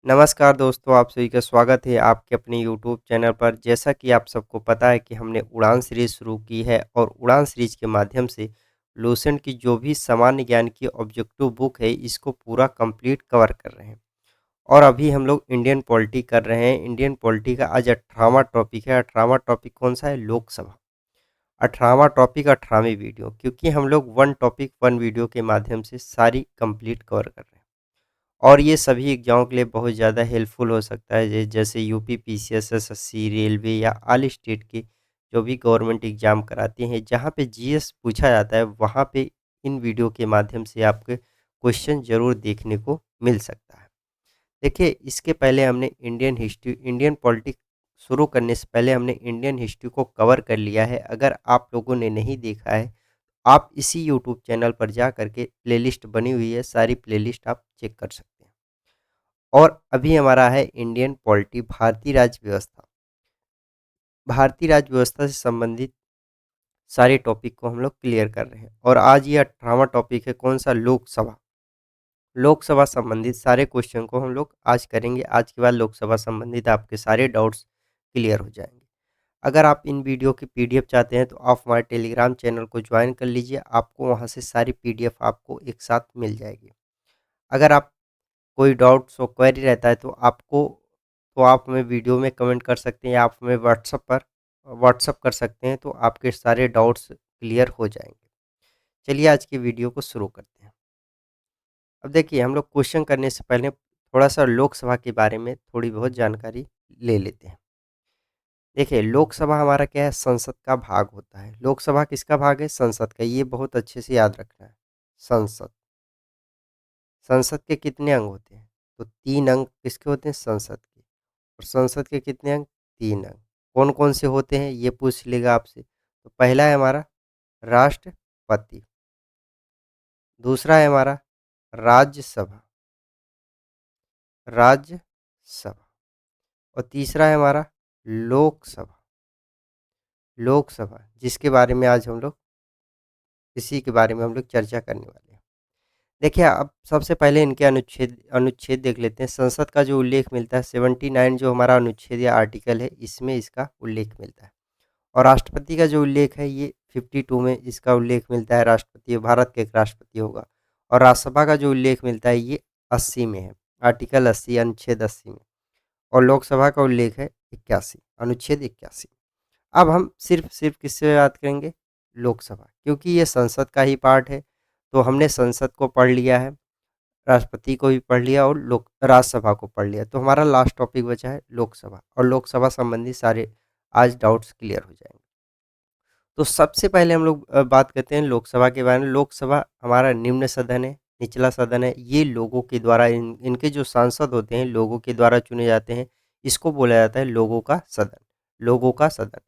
नमस्कार दोस्तों, आप सभी का स्वागत है आपके अपने यूट्यूब चैनल पर। जैसा कि आप सबको पता है कि हमने उड़ान सीरीज़ शुरू की है और उड़ान सीरीज़ के माध्यम से लूसेंट की जो भी सामान्य ज्ञान की ऑब्जेक्टिव बुक है, इसको पूरा कंप्लीट कवर कर रहे हैं। और अभी हम लोग इंडियन पॉलिटी कर रहे हैं। इंडियन पॉलिटी का आज 18वां टॉपिक है। 18वां टॉपिक कौन-सा है? लोकसभा। 18वां टॉपिक 18वीं वीडियो, क्योंकि हम लोग वन टॉपिक वन वीडियो के माध्यम से सारी कंप्लीट कवर कर रहे हैं। और ये सभी एग्ज़ामों के लिए बहुत ज़्यादा हेल्पफुल हो सकता है। जैसे यूपी पीसीएस, एसएससी, रेलवे या ऑल स्टेट के जो भी गवर्नमेंट एग्ज़ाम कराते हैं, जहाँ पे जीएस पूछा जाता है, वहाँ पे इन वीडियो के माध्यम से आपके क्वेश्चन ज़रूर देखने को मिल सकता है। देखिए, इसके पहले हमने इंडियन पॉलिटिक्स शुरू करने से पहले हमने इंडियन हिस्ट्री को कवर कर लिया है। अगर आप लोगों ने नहीं देखा है, आप इसी यूट्यूब चैनल पर जा करके प्लेलिस्ट बनी हुई है, सारी प्लेलिस्ट आप चेक कर सकते हैं। और अभी हमारा है इंडियन पॉलिटी, भारतीय राज्य व्यवस्था। भारतीय राज्य व्यवस्था से संबंधित सारे टॉपिक को हम लोग क्लियर कर रहे हैं और आज ये 18वां टॉपिक है। कौन सा? लोकसभा। लोकसभा संबंधित सारे क्वेश्चन को हम लोग आज करेंगे। आज के बाद लोकसभा संबंधित आपके सारे डाउट्स क्लियर हो जाएंगे। अगर आप इन वीडियो की पीडीएफ चाहते हैं तो आप हमारे टेलीग्राम चैनल को ज्वाइन कर लीजिए, आपको वहां से सारी पीडीएफ आपको एक साथ मिल जाएगी। अगर आप कोई डाउट्स और क्वेरी रहता है तो आप हमें वीडियो में कमेंट कर सकते हैं या आप हमें व्हाट्सअप कर सकते हैं, तो आपके सारे डाउट्स क्लियर हो जाएंगे। चलिए आज की वीडियो को शुरू करते हैं। अब देखिए, हम लोग क्वेश्चन करने से पहले थोड़ा सा लोकसभा के बारे में थोड़ी बहुत जानकारी ले लेते हैं। देखिए, लोकसभा हमारा क्या है? संसद का भाग होता है। लोकसभा किसका भाग है? संसद का। ये बहुत अच्छे से याद रखना है। संसद। संसद के कितने अंग होते हैं? तो 3 अंग किसके होते हैं? संसद के। और संसद के कितने अंग? 3 अंग। कौन-कौन से होते हैं? ये पूछ लेगा आपसे। तो पहला है हमारा राष्ट्रपति, दूसरा है हमारा राज्यसभा, राज्यसभा और तीसरा है हमारा लोकसभा, लोकसभा, जिसके बारे में आज हम लोग इसी के बारे में हम लोग चर्चा करने वाले हैं। देखिए, अब सबसे पहले इनके अनुच्छेद अनुच्छेद देख लेते हैं। संसद का जो उल्लेख मिलता है 79 जो हमारा अनुच्छेद या आर्टिकल है, इसमें इसका उल्लेख मिलता है। और राष्ट्रपति का जो उल्लेख है ये 52 में इसका उल्लेख मिलता है। राष्ट्रपति भारत के एक राष्ट्रपति होगा। और राज्यसभा का जो उल्लेख मिलता है ये 80 में है, आर्टिकल 80 अनुच्छेद 80 में। और लोकसभा का उल्लेख है 81, अनुच्छेद 81। अब हम सिर्फ सिर्फ किससे बात करेंगे? लोकसभा, क्योंकि ये संसद का ही पार्ट है। तो हमने संसद को पढ़ लिया है, राष्ट्रपति को भी पढ़ लिया और लोक राज्यसभा को पढ़ लिया। तो हमारा लास्ट टॉपिक बचा है लोकसभा, और लोकसभा संबंधी सारे आज डाउट्स क्लियर हो जाएंगे। तो सबसे पहले हम लोग बात करते हैं लोकसभा के बारे में। लोकसभा हमारा निम्न सदन है, निचला सदन है। ये लोगों के द्वारा इनके जो सांसद होते हैं लोगों के द्वारा चुने जाते हैं। इसको बोला जाता है लोगों का सदन, लोगों का सदन,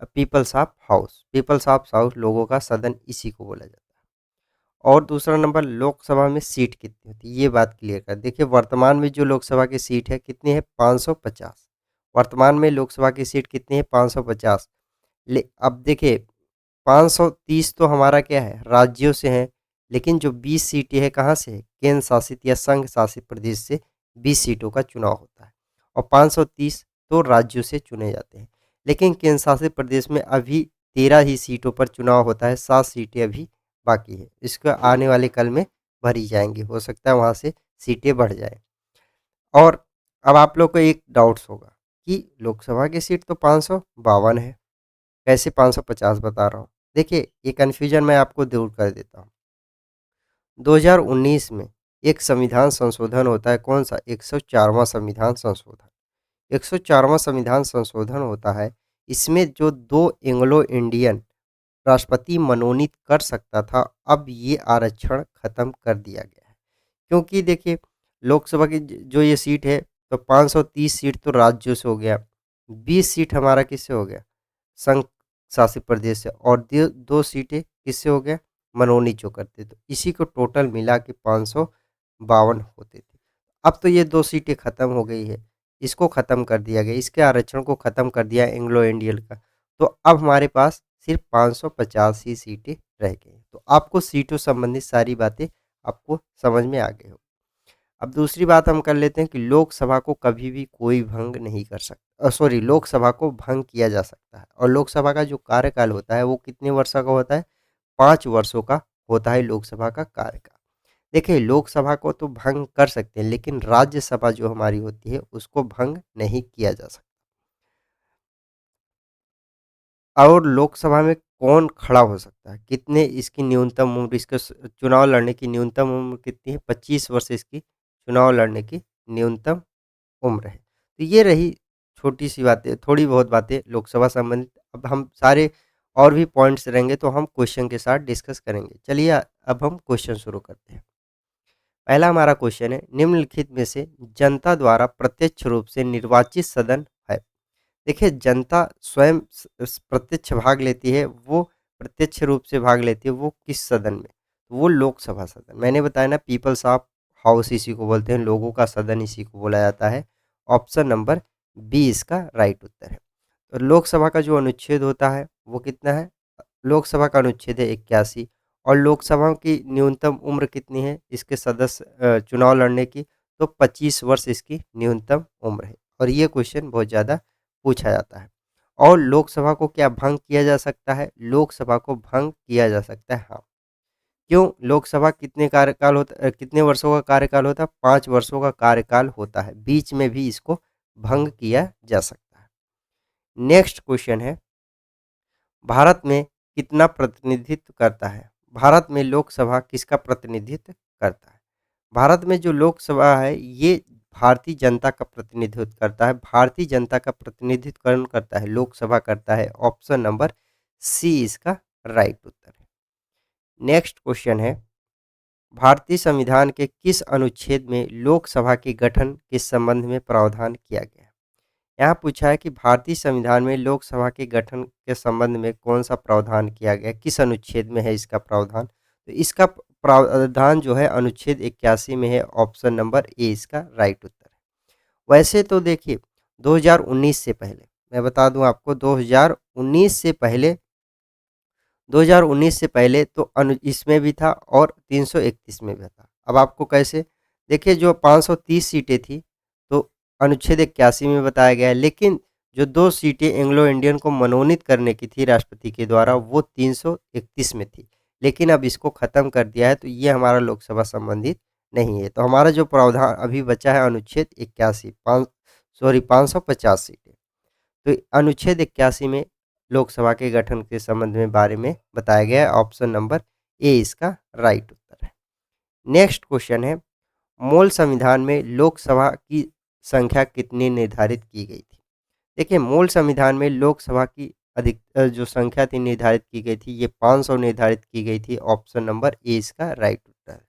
peoples of house, peoples of house, लोगों का सदन, इसी को बोला जाता है। और दूसरा नंबर, लोकसभा में सीट कितनी होती है? ये बात क्लियर कर देखिए। वर्तमान में जो लोकसभा की सीट है कितनी है? 550। वर्तमान में लोकसभा की सीट कितनी है? 550। अब देखिए, 530 तो हमारा क्या है? राज्यों से है। लेकिन जो 20 सीटें हैं कहाँ से है? केंद्र शासित या संघ शासित प्रदेश से 20 सीटों का चुनाव होता है। और 530 तो राज्यों से चुने जाते हैं। लेकिन केंद्र शासित प्रदेश में अभी 13 ही सीटों पर चुनाव होता है, 7 सीटें अभी बाकी है। इसको आने वाले कल में भरी जाएंगी, हो सकता है वहाँ से सीटें बढ़ जाए। और अब आप लोग को एक डाउट्स होगा कि लोकसभा की सीट तो 552 है, कैसे 550 बता रहा हूँ? देखिए, ये कन्फ्यूजन मैं आपको दूर कर देता हूँ। 2019 में एक संविधान संशोधन होता है। कौन सा? 104वां संविधान संशोधन। 104वां संविधान संशोधन होता है। इसमें जो 2 एंग्लो इंडियन राष्ट्रपति मनोनीत कर सकता था, अब ये आरक्षण खत्म कर दिया गया है। क्योंकि देखिए, लोकसभा की जो ये सीट है, तो 530 सीट तो राज्यों से हो गया, 20 सीट हमारा किससे हो गया? संघ शासित प्रदेश से। और दो सीटें किससे हो गया? मनोनीत जो करते, तो इसी को टोटल मिला के 552 होते थे। अब तो ये 2 सीटें खत्म हो गई है, इसको खत्म कर दिया गया, इसके आरक्षण को खत्म कर दिया एंग्लो इंडियन का। तो अब हमारे पास सिर्फ 550 ही सीटें रह गई। तो आपको सीटों संबंधित सारी बातें आपको समझ में आ गई हो। अब दूसरी बात हम कर लेते हैं कि लोकसभा को कभी भी कोई भंग नहीं कर सकता, सॉरी, लोकसभा को भंग किया जा सकता है। और लोकसभा का जो कार्यकाल होता है वो कितने वर्षों का होता है? 5 वर्षों का होता है लोकसभा का कार्यकाल। देखिए, लोकसभा को तो भंग कर सकते हैं, लेकिन राज्यसभा जो हमारी होती है उसको भंग नहीं किया जा सकता। और लोकसभा में कौन खड़ा हो सकता है? कितने इसकी न्यूनतम उम्र, इसके चुनाव लड़ने की न्यूनतम उम्र कितनी है? 25 वर्ष इसकी चुनाव लड़ने की न्यूनतम उम्र है। तो ये रही छोटी-सी बातें, थोड़ी बहुत बातें लोकसभा संबंधित। अब हम सारे और भी पॉइंट्स रहेंगे तो हम क्वेश्चन के साथ डिस्कस करेंगे। चलिए अब हम क्वेश्चन शुरू करते हैं। पहला हमारा क्वेश्चन है, निम्नलिखित में से जनता द्वारा प्रत्यक्ष रूप से निर्वाचित सदन है? देखिए, जनता स्वयं प्रत्यक्ष भाग लेती है, वो प्रत्यक्ष रूप से भाग लेती है, वो किस सदन में? वो लोकसभा सदन। मैंने बताया ना, पीपल्स ऑफ हाउस इसी को बोलते हैं, लोगों का सदन इसी को बोला जाता है। ऑप्शन नंबर बी इसका राइट उत्तर है। तो लोकसभा का जो अनुच्छेद होता है वो कितना है? लोकसभा का अनुच्छेद है 81। और लोकसभा की न्यूनतम उम्र कितनी है इसके सदस्य चुनाव लड़ने की? तो 25 वर्ष इसकी न्यूनतम उम्र है। और ये क्वेश्चन बहुत ज़्यादा पूछा जाता है। और लोकसभा को क्या भंग किया जा सकता है? लोकसभा को भंग किया जा सकता है, हाँ। क्यों? लोकसभा कितने वर्षों का कार्यकाल होता है? 5 वर्षों का कार्यकाल होता है। बीच में भी इसको भंग किया जा सकता है। नेक्स्ट क्वेश्चन है, भारत में कितना प्रतिनिधित्व करता है? भारत में लोकसभा किसका प्रतिनिधित्व करता है? भारत में जो लोकसभा है ये भारतीय जनता का प्रतिनिधित्व करता है। भारतीय जनता का प्रतिनिधित्व कौन करता है? लोकसभा करता है। ऑप्शन नंबर सी इसका राइट उत्तर है। नेक्स्ट क्वेश्चन है, भारतीय संविधान के किस अनुच्छेद में लोकसभा के गठन के संबंध में प्रावधान किया गया है? यहाँ पूछा है कि भारतीय संविधान में लोकसभा के गठन के संबंध में कौन सा प्रावधान किया गया है, किस अनुच्छेद में है इसका प्रावधान? तो इसका प्रावधान जो है अनुच्छेद 81 में है। ऑप्शन नंबर ए इसका राइट उत्तर है। वैसे तो देखिए, 2019 से पहले, मैं बता दूं आपको, 2019 से पहले, 2019 से पहले तो इसमें भी था और 331 में भी था। अब आपको कैसे? देखिए, जो 530 सीटें थी तो अनुच्छेद 81 में बताया गया है, लेकिन जो 2 सीटें एंग्लो इंडियन को मनोनीत करने की थी राष्ट्रपति के द्वारा वो 331 में थी। लेकिन अब इसको ख़त्म कर दिया है, तो ये हमारा लोकसभा संबंधित नहीं है। तो हमारा जो प्रावधान अभी बचा है अनुच्छेद 81, 550 सीटें। तो अनुच्छेद 81 में लोकसभा के गठन के संबंध में बारे में बताया गया है। ऑप्शन नंबर ए इसका राइट उत्तर है। नेक्स्ट क्वेश्चन है, मूल संविधान में लोकसभा की संख्या कितनी निर्धारित की गई थी? देखिए, मूल संविधान में लोकसभा की जो संख्या थी निर्धारित की गई थी, ये 500 निर्धारित की गई थी। ऑप्शन नंबर ए इसका राइट उत्तर है।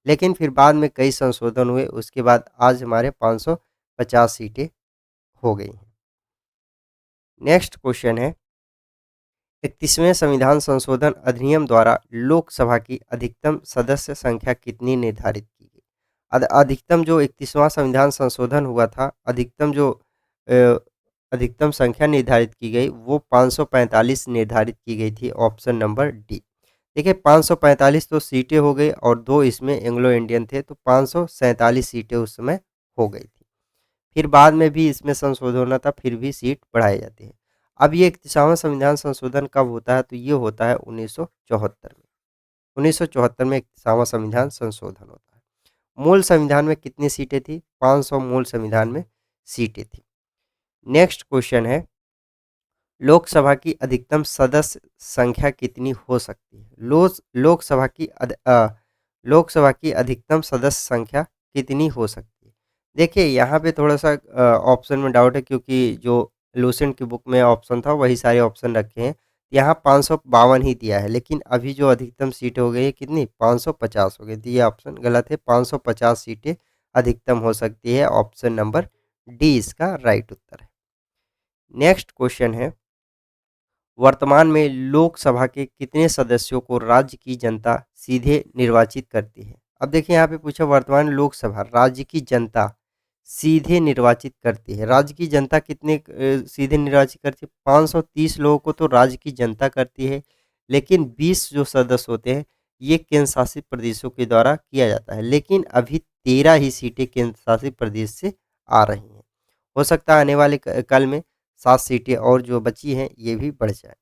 लेकिन फिर बाद में कई संशोधन हुए, उसके बाद आज हमारे 550 सीटें हो गई हैं। नेक्स्ट क्वेश्चन है, 31वें संविधान संशोधन अधिनियम द्वारा लोकसभा की अधिकतम सदस्य संख्या कितनी निर्धारित की गई? अधिकतम जो 31वां संविधान संशोधन हुआ था, अ, अधिकतम संख्या निर्धारित की गई वो 545 निर्धारित की गई थी। Option number D. देखिए, 545 तो सीटें हो गई और 2 इसमें एंग्लो इंडियन थे, तो 547 सीटें उस समय हो गई थी। फिर बाद में भी इसमें संशोधन होना था, फिर भी सीट बढ़ाई जाती है। अब ये 31वां संविधान संशोधन कब होता है? तो ये होता है 1974 में। 1974 में 31वां संविधान संशोधन होता है। मूल संविधान में कितनी सीटें थी? 500 मूल संविधान में सीटें थी। नेक्स्ट क्वेश्चन है, लोकसभा की अधिकतम सदस्य संख्या कितनी हो सकती है? लोकसभा की अधिकतम सदस्य संख्या कितनी हो सकती है? देखिए, यहाँ पे थोड़ा-सा ऑप्शन में डाउट है, क्योंकि जो लूसेंट की बुक में ऑप्शन था वही सारे ऑप्शन रखे हैं। यहाँ 552 ही दिया है, लेकिन अभी जो अधिकतम सीटें हो गई है कितनी? 550 हो गई। तो ये ऑप्शन गलत है, 550 सीटें अधिकतम हो सकती है। ऑप्शन नंबर डी इसका राइट उत्तर है। नेक्स्ट क्वेश्चन है, वर्तमान में लोकसभा के कितने सदस्यों को राज्य की जनता सीधे निर्वाचित करती है? अब देखिए, यहाँ पे पूछा वर्तमान लोकसभा राज्य की जनता सीधे निर्वाचित करती है। राज्य की जनता कितने सीधे निर्वाचित करती है? 530 लोगों को तो राज्य की जनता करती है, लेकिन 20 जो सदस्य होते हैं ये केंद्र शासित प्रदेशों के द्वारा किया जाता है। लेकिन अभी 13 ही सीटें केंद्र शासित प्रदेश से आ रही हैं। हो सकता है आने वाले कल में 7 सीटें और जो बची हैं ये भी बढ़ जाए।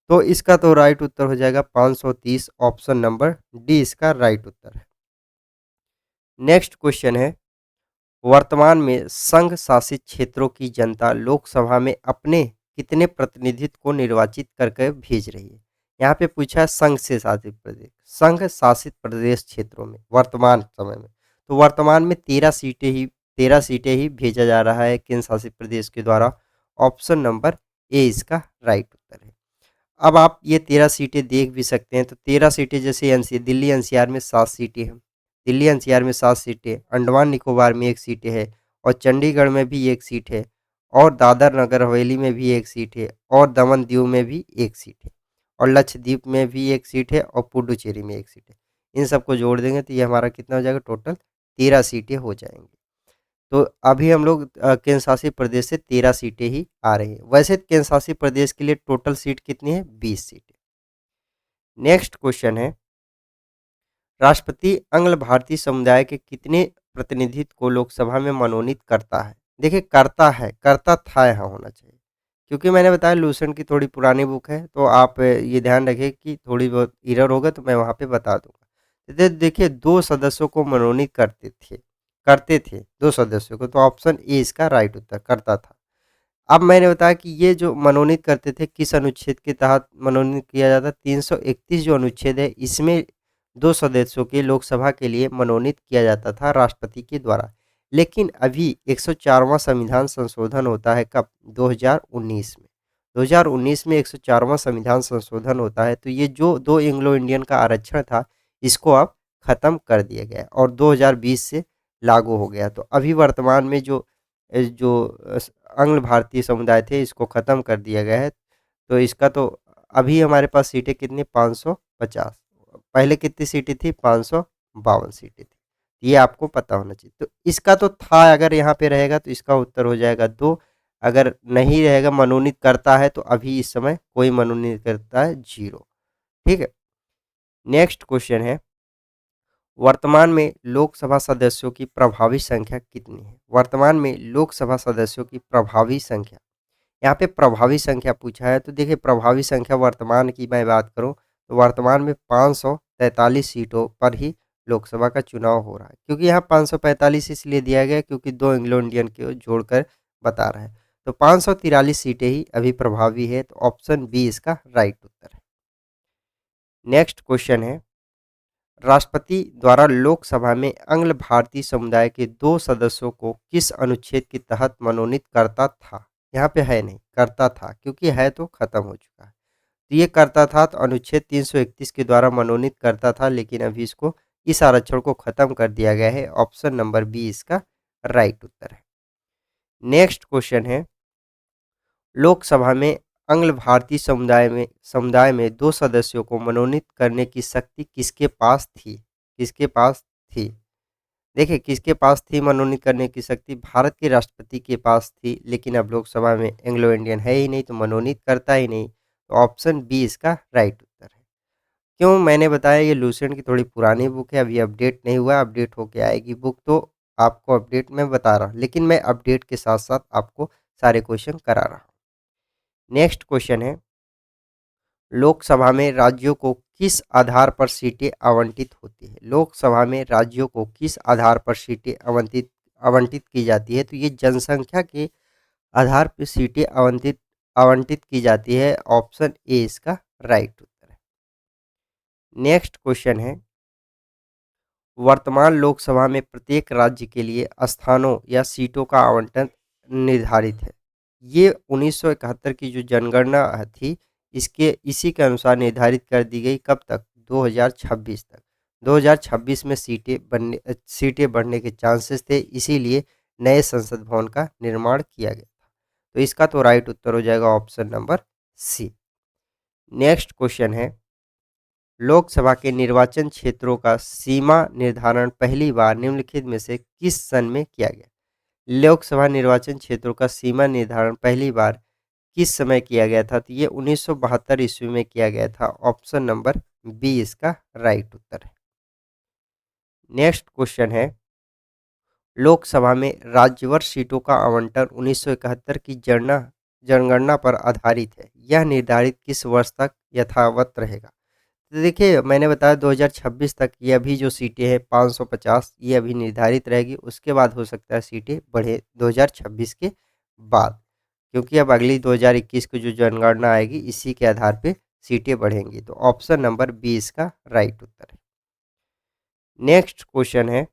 तो इसका तो राइट उत्तर हो जाएगा 530, ऑप्शन नंबर डी इसका राइट उत्तर है। नेक्स्ट क्वेश्चन है, वर्तमान में संघ शासित क्षेत्रों की जनता लोकसभा में अपने कितने प्रतिनिधित्व को निर्वाचित करके भेज रही है। यहाँ पे पूछा है संघ से शासित प्रदेश, संघ शासित प्रदेश क्षेत्रों में वर्तमान समय में, तो वर्तमान में 13 सीटें ही भेजा जा रहा है केंद्र शासित प्रदेश के द्वारा। ऑप्शन नंबर ए इसका राइट उत्तर है। अब आप ये 13 सीटें देख भी सकते हैं, तो 13 सीटें जैसे दिल्ली एनसीआर में 7 सीटें हैं, दिल्ली एनसीआर में 7 सीटें, अंडमान निकोबार में 1 सीटें है, और चंडीगढ़ में भी 1 सीट है, और दादर नगर हवेली में भी 1 सीट है, और दमन दीव में भी 1 सीट है, और लक्षद्वीप में भी 1 सीट है, और पुडुचेरी में 1 सीट है। इन सबको जोड़ देंगे तो ये हमारा कितना हो जाएगा, टोटल 13 सीटें हो जाएंगी। तो अभी हम लोग केंद्र शासित प्रदेश से 13 सीटें ही आ रही हैं। वैसे केंद्र शासित प्रदेश के लिए टोटल सीट कितनी है, 20 सीटें। नेक्स्ट क्वेश्चन है, राष्ट्रपति अंग्ल भारतीय समुदाय के कितने प्रतिनिधित्व को लोकसभा में मनोनीत करता है। देखिए करता है, करता था यहाँ होना चाहिए, क्योंकि मैंने बताया लूसेंट की थोड़ी पुरानी बुक है, तो आप ये ध्यान रखें कि थोड़ी बहुत एरर होगा तो मैं वहाँ पे बता दूंगा। देखिए 2 सदस्यों को मनोनीत करते थे 2 सदस्यों को, तो ऑप्शन ए इसका राइट उत्तर करता था। अब मैंने बताया कि ये जो मनोनीत करते थे किस अनुच्छेद के तहत मनोनीत किया जाता, 331 जो अनुच्छेद है इसमें 2 सदस्यों के लोकसभा के लिए मनोनीत किया जाता था राष्ट्रपति के द्वारा। लेकिन अभी 104वां संविधान संशोधन होता है कब, 2019 में। 2019 में 104वां संविधान संशोधन होता है, तो ये जो 2 एंग्लो इंडियन का आरक्षण था इसको अब खत्म कर दिया गया और 2020 से लागू हो गया। तो अभी वर्तमान में जो आंग्ल भारतीय समुदाय थे इसको ख़त्म कर दिया गया है। तो इसका तो अभी हमारे पास सीटें कितनी, 550। पहले कितनी सीटें थी, 552 सीटें थी। ये आपको पता होना चाहिए। तो इसका तो था, अगर यहाँ पे रहेगा तो इसका उत्तर हो जाएगा 2। अगर नहीं रहेगा मनोनीत करता है तो अभी इस समय कोई मनोनीत करता है 0। ठीक है। नेक्स्ट क्वेश्चन है, वर्तमान में लोकसभा सदस्यों की प्रभावी संख्या कितनी है। वर्तमान में लोकसभा सदस्यों की प्रभावी संख्या, यहाँ पे प्रभावी संख्या पूछा है, तो देखिए प्रभावी संख्या वर्तमान की मैं बात करूँ तो वर्तमान में 543 सीटों पर ही लोकसभा का चुनाव हो रहा है। क्योंकि यहाँ 545 इसलिए दिया गया क्योंकि 2 एंग्लो इंडियन को जोड़कर बता रहा है। तो 543 सीटें ही अभी प्रभावी है, तो ऑप्शन बी इसका राइट उत्तर है। नेक्स्ट क्वेश्चन है, राष्ट्रपति द्वारा लोकसभा में आंग्ल भारतीय समुदाय के 2 सदस्यों को किस अनुच्छेद के तहत मनोनीत करता था। यहाँ पे है नहीं, करता था, क्योंकि है तो खत्म हो चुका है। तो ये करता था तो अनुच्छेद 331 के द्वारा मनोनीत करता था, लेकिन अभी इसको इस आरक्षण को खत्म कर दिया गया है। ऑप्शन नंबर बी इसका राइट उत्तर है। नेक्स्ट क्वेश्चन है, लोकसभा में आंग्ल भारतीय समुदाय में 2 सदस्यों को मनोनीत करने की शक्ति किसके पास थी। किसके पास थी, देखिए किसके पास थी मनोनीत करने की शक्ति, भारत के राष्ट्रपति के पास थी, लेकिन अब लोकसभा में एंग्लो इंडियन है ही नहीं तो मनोनीत करता ही नहीं। तो ऑप्शन बी इसका राइट उत्तर है। क्यों, मैंने बताया ये लूसेंट की थोड़ी पुरानी बुक है, अभी अपडेट नहीं हुआ, अपडेट होके आएगी बुक तो आपको अपडेट मैं बता रहा हूँ, लेकिन मैं अपडेट के साथ साथ आपको सारे क्वेश्चन करा रहा हूँ। नेक्स्ट क्वेश्चन है, लोकसभा में राज्यों को किस आधार पर सीटें आवंटित होती है। लोकसभा में राज्यों को किस आधार पर सीटें आवंटित आवंटित की जाती है, तो ये जनसंख्या के आधार पर सीटें आवंटित आवंटित की जाती है। ऑप्शन ए इसका राइट उत्तर है। नेक्स्ट क्वेश्चन है, वर्तमान लोकसभा में प्रत्येक राज्य के लिए स्थानों या सीटों का आवंटन निर्धारित है। ये 1971 की जो जनगणना थी इसके इसी के अनुसार निर्धारित कर दी गई, कब तक, 2026 तक। 2026 में सीटें बढ़ने के चांसेस थे, इसीलिए नए संसद भवन का निर्माण किया गया था। तो इसका तो राइट उत्तर हो जाएगा option number C. Next question है, लोकसभा के निर्वाचन क्षेत्रों का सीमा निर्धारण पहली बार निम्नलिखित में से किस सन में किया गया। लोकसभा निर्वाचन क्षेत्रों का सीमा निर्धारण पहली बार किस समय किया गया था, तो ये 1972 ईस्वी में किया गया था। ऑप्शन नंबर बी इसका राइट उत्तर है। नेक्स्ट क्वेश्चन है, लोकसभा में राज्यवार सीटों का आवंटन 1971 की जनगणना पर आधारित है। यह निर्धारित किस वर्ष तक यथावत रहेगा? तो देखिए मैंने बताया 2026 तक ये अभी जो सीटें हैं 550 ये अभी निर्धारित रहेगी। उसके बाद हो सकता है सीटें बढ़े 2026 के बाद, क्योंकि अब अगली 2021 की जो जनगणना आएगी इसी के आधार पे सीटें बढ़ेंगी। तो ऑप्शन नंबर बी इसका राइट उत्तर है। नेक्स्ट क्वेश्चन है,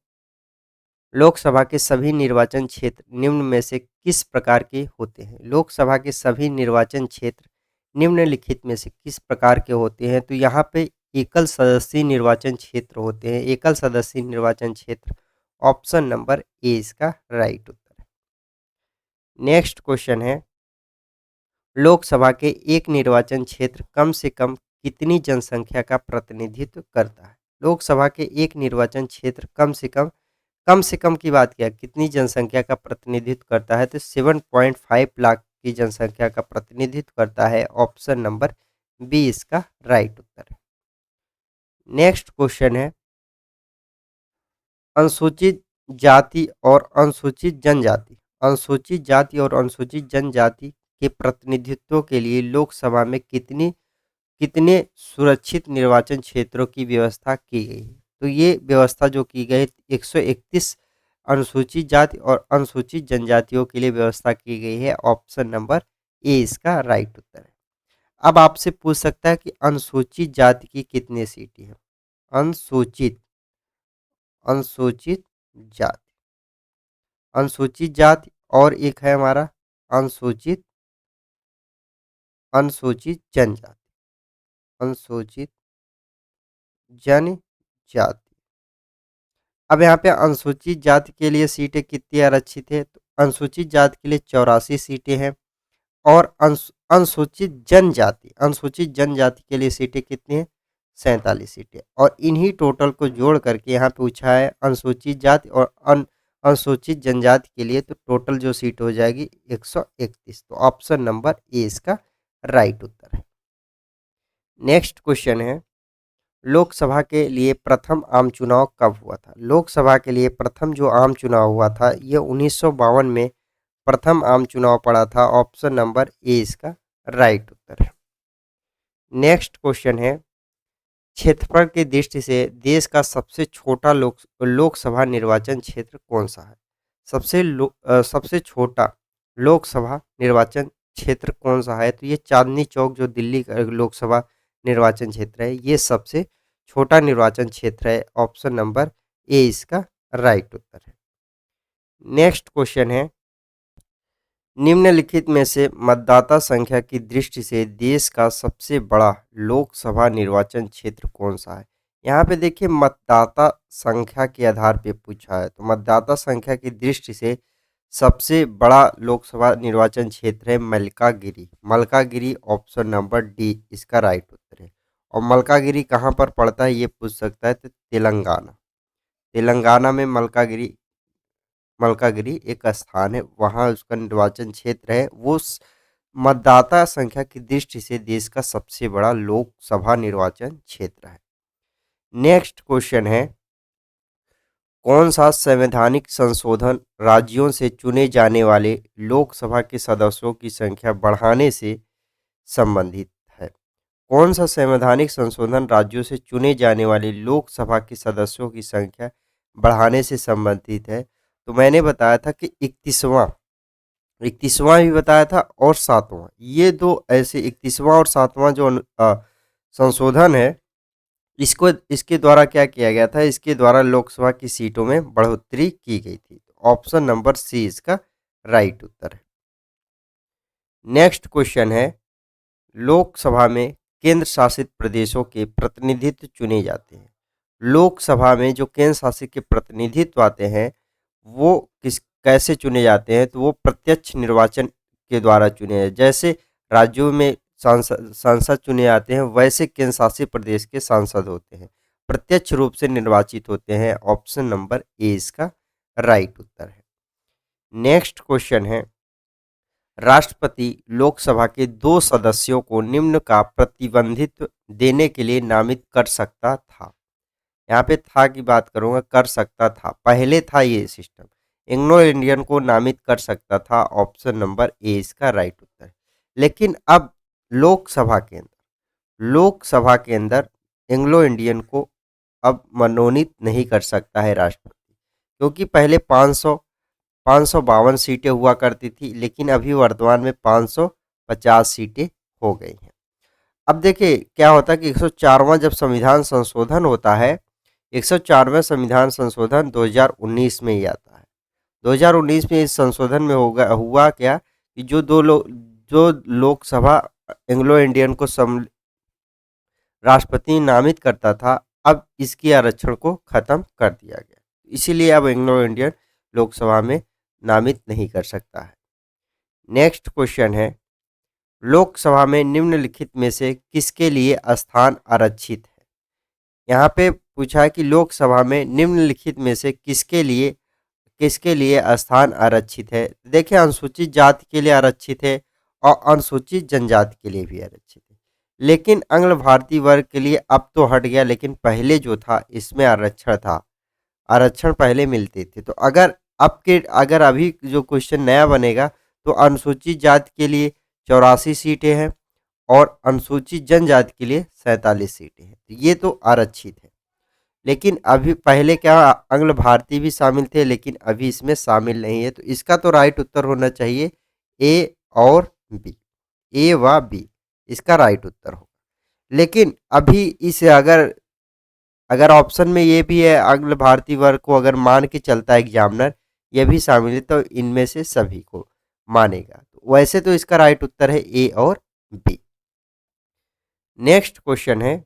लोकसभा के सभी निर्वाचन क्षेत्र निम्न में से किस प्रकार के होते हैं? लोकसभा के सभी निर्वाचन क्षेत्र निम्नलिखित में से किस प्रकार के होते हैं? तो यहाँ पे एकल सदस्यीय निर्वाचन क्षेत्र होते हैं। एकल सदस्यीय निर्वाचन क्षेत्र, ऑप्शन नंबर ए इसका राइट उत्तर है। नेक्स्ट क्वेश्चन है, लोकसभा के एक निर्वाचन क्षेत्र कम से कम कितनी जनसंख्या का प्रतिनिधित्व करता है? लोकसभा के एक निर्वाचन क्षेत्र कम से कम की बात किया कितनी जनसंख्या का प्रतिनिधित्व करता है? तो 7.5 लाख की जनसंख्या का प्रतिनिधित्व करता है। ऑप्शन नंबर बी इसका राइट उत्तर है। नेक्स्ट क्वेश्चन है, अनुसूचित जाति और अनुसूचित जनजाति अनुसूचित जाति और अनुसूचित जनजाति के प्रतिनिधित्व के लिए लोकसभा में कितने सुरक्षित निर्वाचन क्षेत्रों की व्यवस्था की गई है? तो ये व्यवस्था जो की गई 131 अनुसूचित जाति और अनुसूचित जनजातियों के लिए व्यवस्था की गई है। ऑप्शन नंबर ए इसका राइट उत्तर है। अब आपसे पूछ सकता है कि अनुसूचित जाति की कितनी सीटें हैं? अनुसूचित अनुसूचित जाति अनुसूचित जाति और एक है हमारा अनुसूचित अनुसूचित जनजाति अनुसूचित जनजाति। अब यहाँ पे अनुसूचित जाति के लिए सीटें कितनी आरक्षित है? तो अनुसूचित जाति के लिए 84 सीटें हैं और अनुसूचित जनजाति के लिए सीटें कितनी हैं? 47 सीटें। और इन्हीं टोटल को जोड़ करके यहाँ पे पूछा है अनुसूचित जाति और अनुसूचित जनजाति के लिए, तो टोटल जो सीट हो जाएगी 131। तो ऑप्शन नंबर ए इसका राइट उत्तर है। नेक्स्ट क्वेश्चन है, लोकसभा के लिए प्रथम आम चुनाव कब हुआ था? लोकसभा के लिए प्रथम जो आम चुनाव हुआ था ये 1952 में प्रथम आम चुनाव पड़ा था। ऑप्शन नंबर ए इसका राइट उत्तर है। नेक्स्ट क्वेश्चन है, क्षेत्रफल की दृष्टि से देश का सबसे छोटा लोकसभा निर्वाचन क्षेत्र कौन सा है? सबसे छोटा लोकसभा निर्वाचन क्षेत्र कौन सा है? तो ये चांदनी चौक जो दिल्ली का लोकसभा निर्वाचन क्षेत्र है ये सबसे छोटा निर्वाचन क्षेत्र है। ऑप्शन नंबर ए इसका राइट उत्तर है। नेक्स्ट क्वेश्चन है, निम्नलिखित में से मतदाता संख्या की दृष्टि से देश का सबसे बड़ा लोकसभा निर्वाचन क्षेत्र कौन सा है? यहाँ पे देखिए मतदाता संख्या के आधार पे पूछा है, तो मतदाता संख्या की दृष्टि से सबसे बड़ा लोकसभा निर्वाचन क्षेत्र है मलकागिरी। मलकागिरी ऑप्शन नंबर डी इसका राइट उत्तर है। और मलकागिरी कहाँ पर पड़ता है ये पूछ सकता है, तो तेलंगाना। तेलंगाना में मलकागिरी मलकागिरी एक स्थान है, वहाँ उसका निर्वाचन क्षेत्र है। वो मतदाता संख्या की दृष्टि से देश का सबसे बड़ा लोकसभा निर्वाचन क्षेत्र है। नेक्स्ट क्वेश्चन है, कौन सा संवैधानिक संशोधन राज्यों से चुने जाने वाले लोकसभा के सदस्यों की संख्या बढ़ाने से संबंधित है? कौन सा संवैधानिक संशोधन राज्यों से चुने जाने वाले लोकसभा के सदस्यों की संख्या बढ़ाने से संबंधित है? तो मैंने बताया था कि 31वां भी बताया था और 7वां, ये दो ऐसे 31वां और 7वां जो संशोधन है इसको इसके द्वारा क्या किया गया था? इसके द्वारा लोकसभा की सीटों में बढ़ोतरी की गई थी। ऑप्शन नंबर सी इसका राइट उत्तर है। नेक्स्ट क्वेश्चन है, लोकसभा में केंद्र शासित प्रदेशों के प्रतिनिधित्व चुने जाते हैं। लोकसभा में जो केंद्र शासित के प्रतिनिधित्व आते हैं वो कैसे चुने जाते हैं? तो वो प्रत्यक्ष निर्वाचन के द्वारा चुने हैं। जैसे राज्यों में सांसद चुने जाते हैं वैसे केंद्र शासित प्रदेश के सांसद होते हैं, प्रत्यक्ष रूप से निर्वाचित होते हैं। ऑप्शन नंबर ए इसका राइट उत्तर है। नेक्स्ट क्वेश्चन है, राष्ट्रपति लोकसभा के 2 सदस्यों को निम्न का प्रतिबंधित्व देने के लिए नामित कर सकता था। यहाँ पे था की बात करूंगा, कर सकता था, पहले था ये सिस्टम। एंग्लो इंडियन को नामित कर सकता था। ऑप्शन नंबर ए इसका राइट उत्तर है। लेकिन अब लोकसभा के अंदर लोकसभा के अंदर एंग्लो इंडियन को अब मनोनीत नहीं कर सकता है राष्ट्रपति, क्योंकि पहले 552 सीटें हुआ करती थी, लेकिन अभी वर्तमान में 550 सीटें हो गई हैं। अब देखिए क्या होता है कि 104वां जब संविधान संशोधन होता है, 104वें संविधान संशोधन 2019 में ही आता है। 2019 में इस संशोधन में होगा हुआ क्या कि जो लोकसभा एंग्लो इंडियन को राष्ट्रपति नामित करता था, अब इसकी आरक्षण को खत्म कर दिया गया। इसीलिए अब एंग्लो इंडियन लोकसभा में नामित नहीं कर सकता है। नेक्स्ट क्वेश्चन है, लोकसभा में निम्नलिखित में से किसके लिए स्थान आरक्षित है? यहाँ पे पूछा है कि लोकसभा में निम्नलिखित में से किसके लिए स्थान आरक्षित है। देखिए, अनुसूचित जाति के लिए आरक्षित है और अनुसूचित जनजाति के लिए भी आरक्षित है। लेकिन अंग्ल भारतीय वर्ग के लिए अब तो हट गया, लेकिन पहले जो था इसमें आरक्षण था, आरक्षण पहले मिलते थे। तो अगर अभी जो क्वेश्चन नया बनेगा तो अनुसूचित जाति के लिए 84 सीटें हैं और अनुसूचित जनजाति के लिए 47 सीटें हैं। तो ये तो आरक्षित है। लेकिन अभी पहले क्या अंग्ल भारतीय भी शामिल थे, लेकिन अभी इसमें शामिल नहीं है। तो इसका तो राइट उत्तर होना चाहिए ए और बी, ए व बी इसका राइट उत्तर होगा। लेकिन अभी इस अगर अगर ऑप्शन में ये भी है अंग्ल भारतीय वर्ग को अगर मान के चलता है एग्जामिनर, ये भी शामिल है, तो इनमें से सभी को मानेगा। तो वैसे तो इसका राइट उत्तर है ए और बी। नेक्स्ट क्वेश्चन है,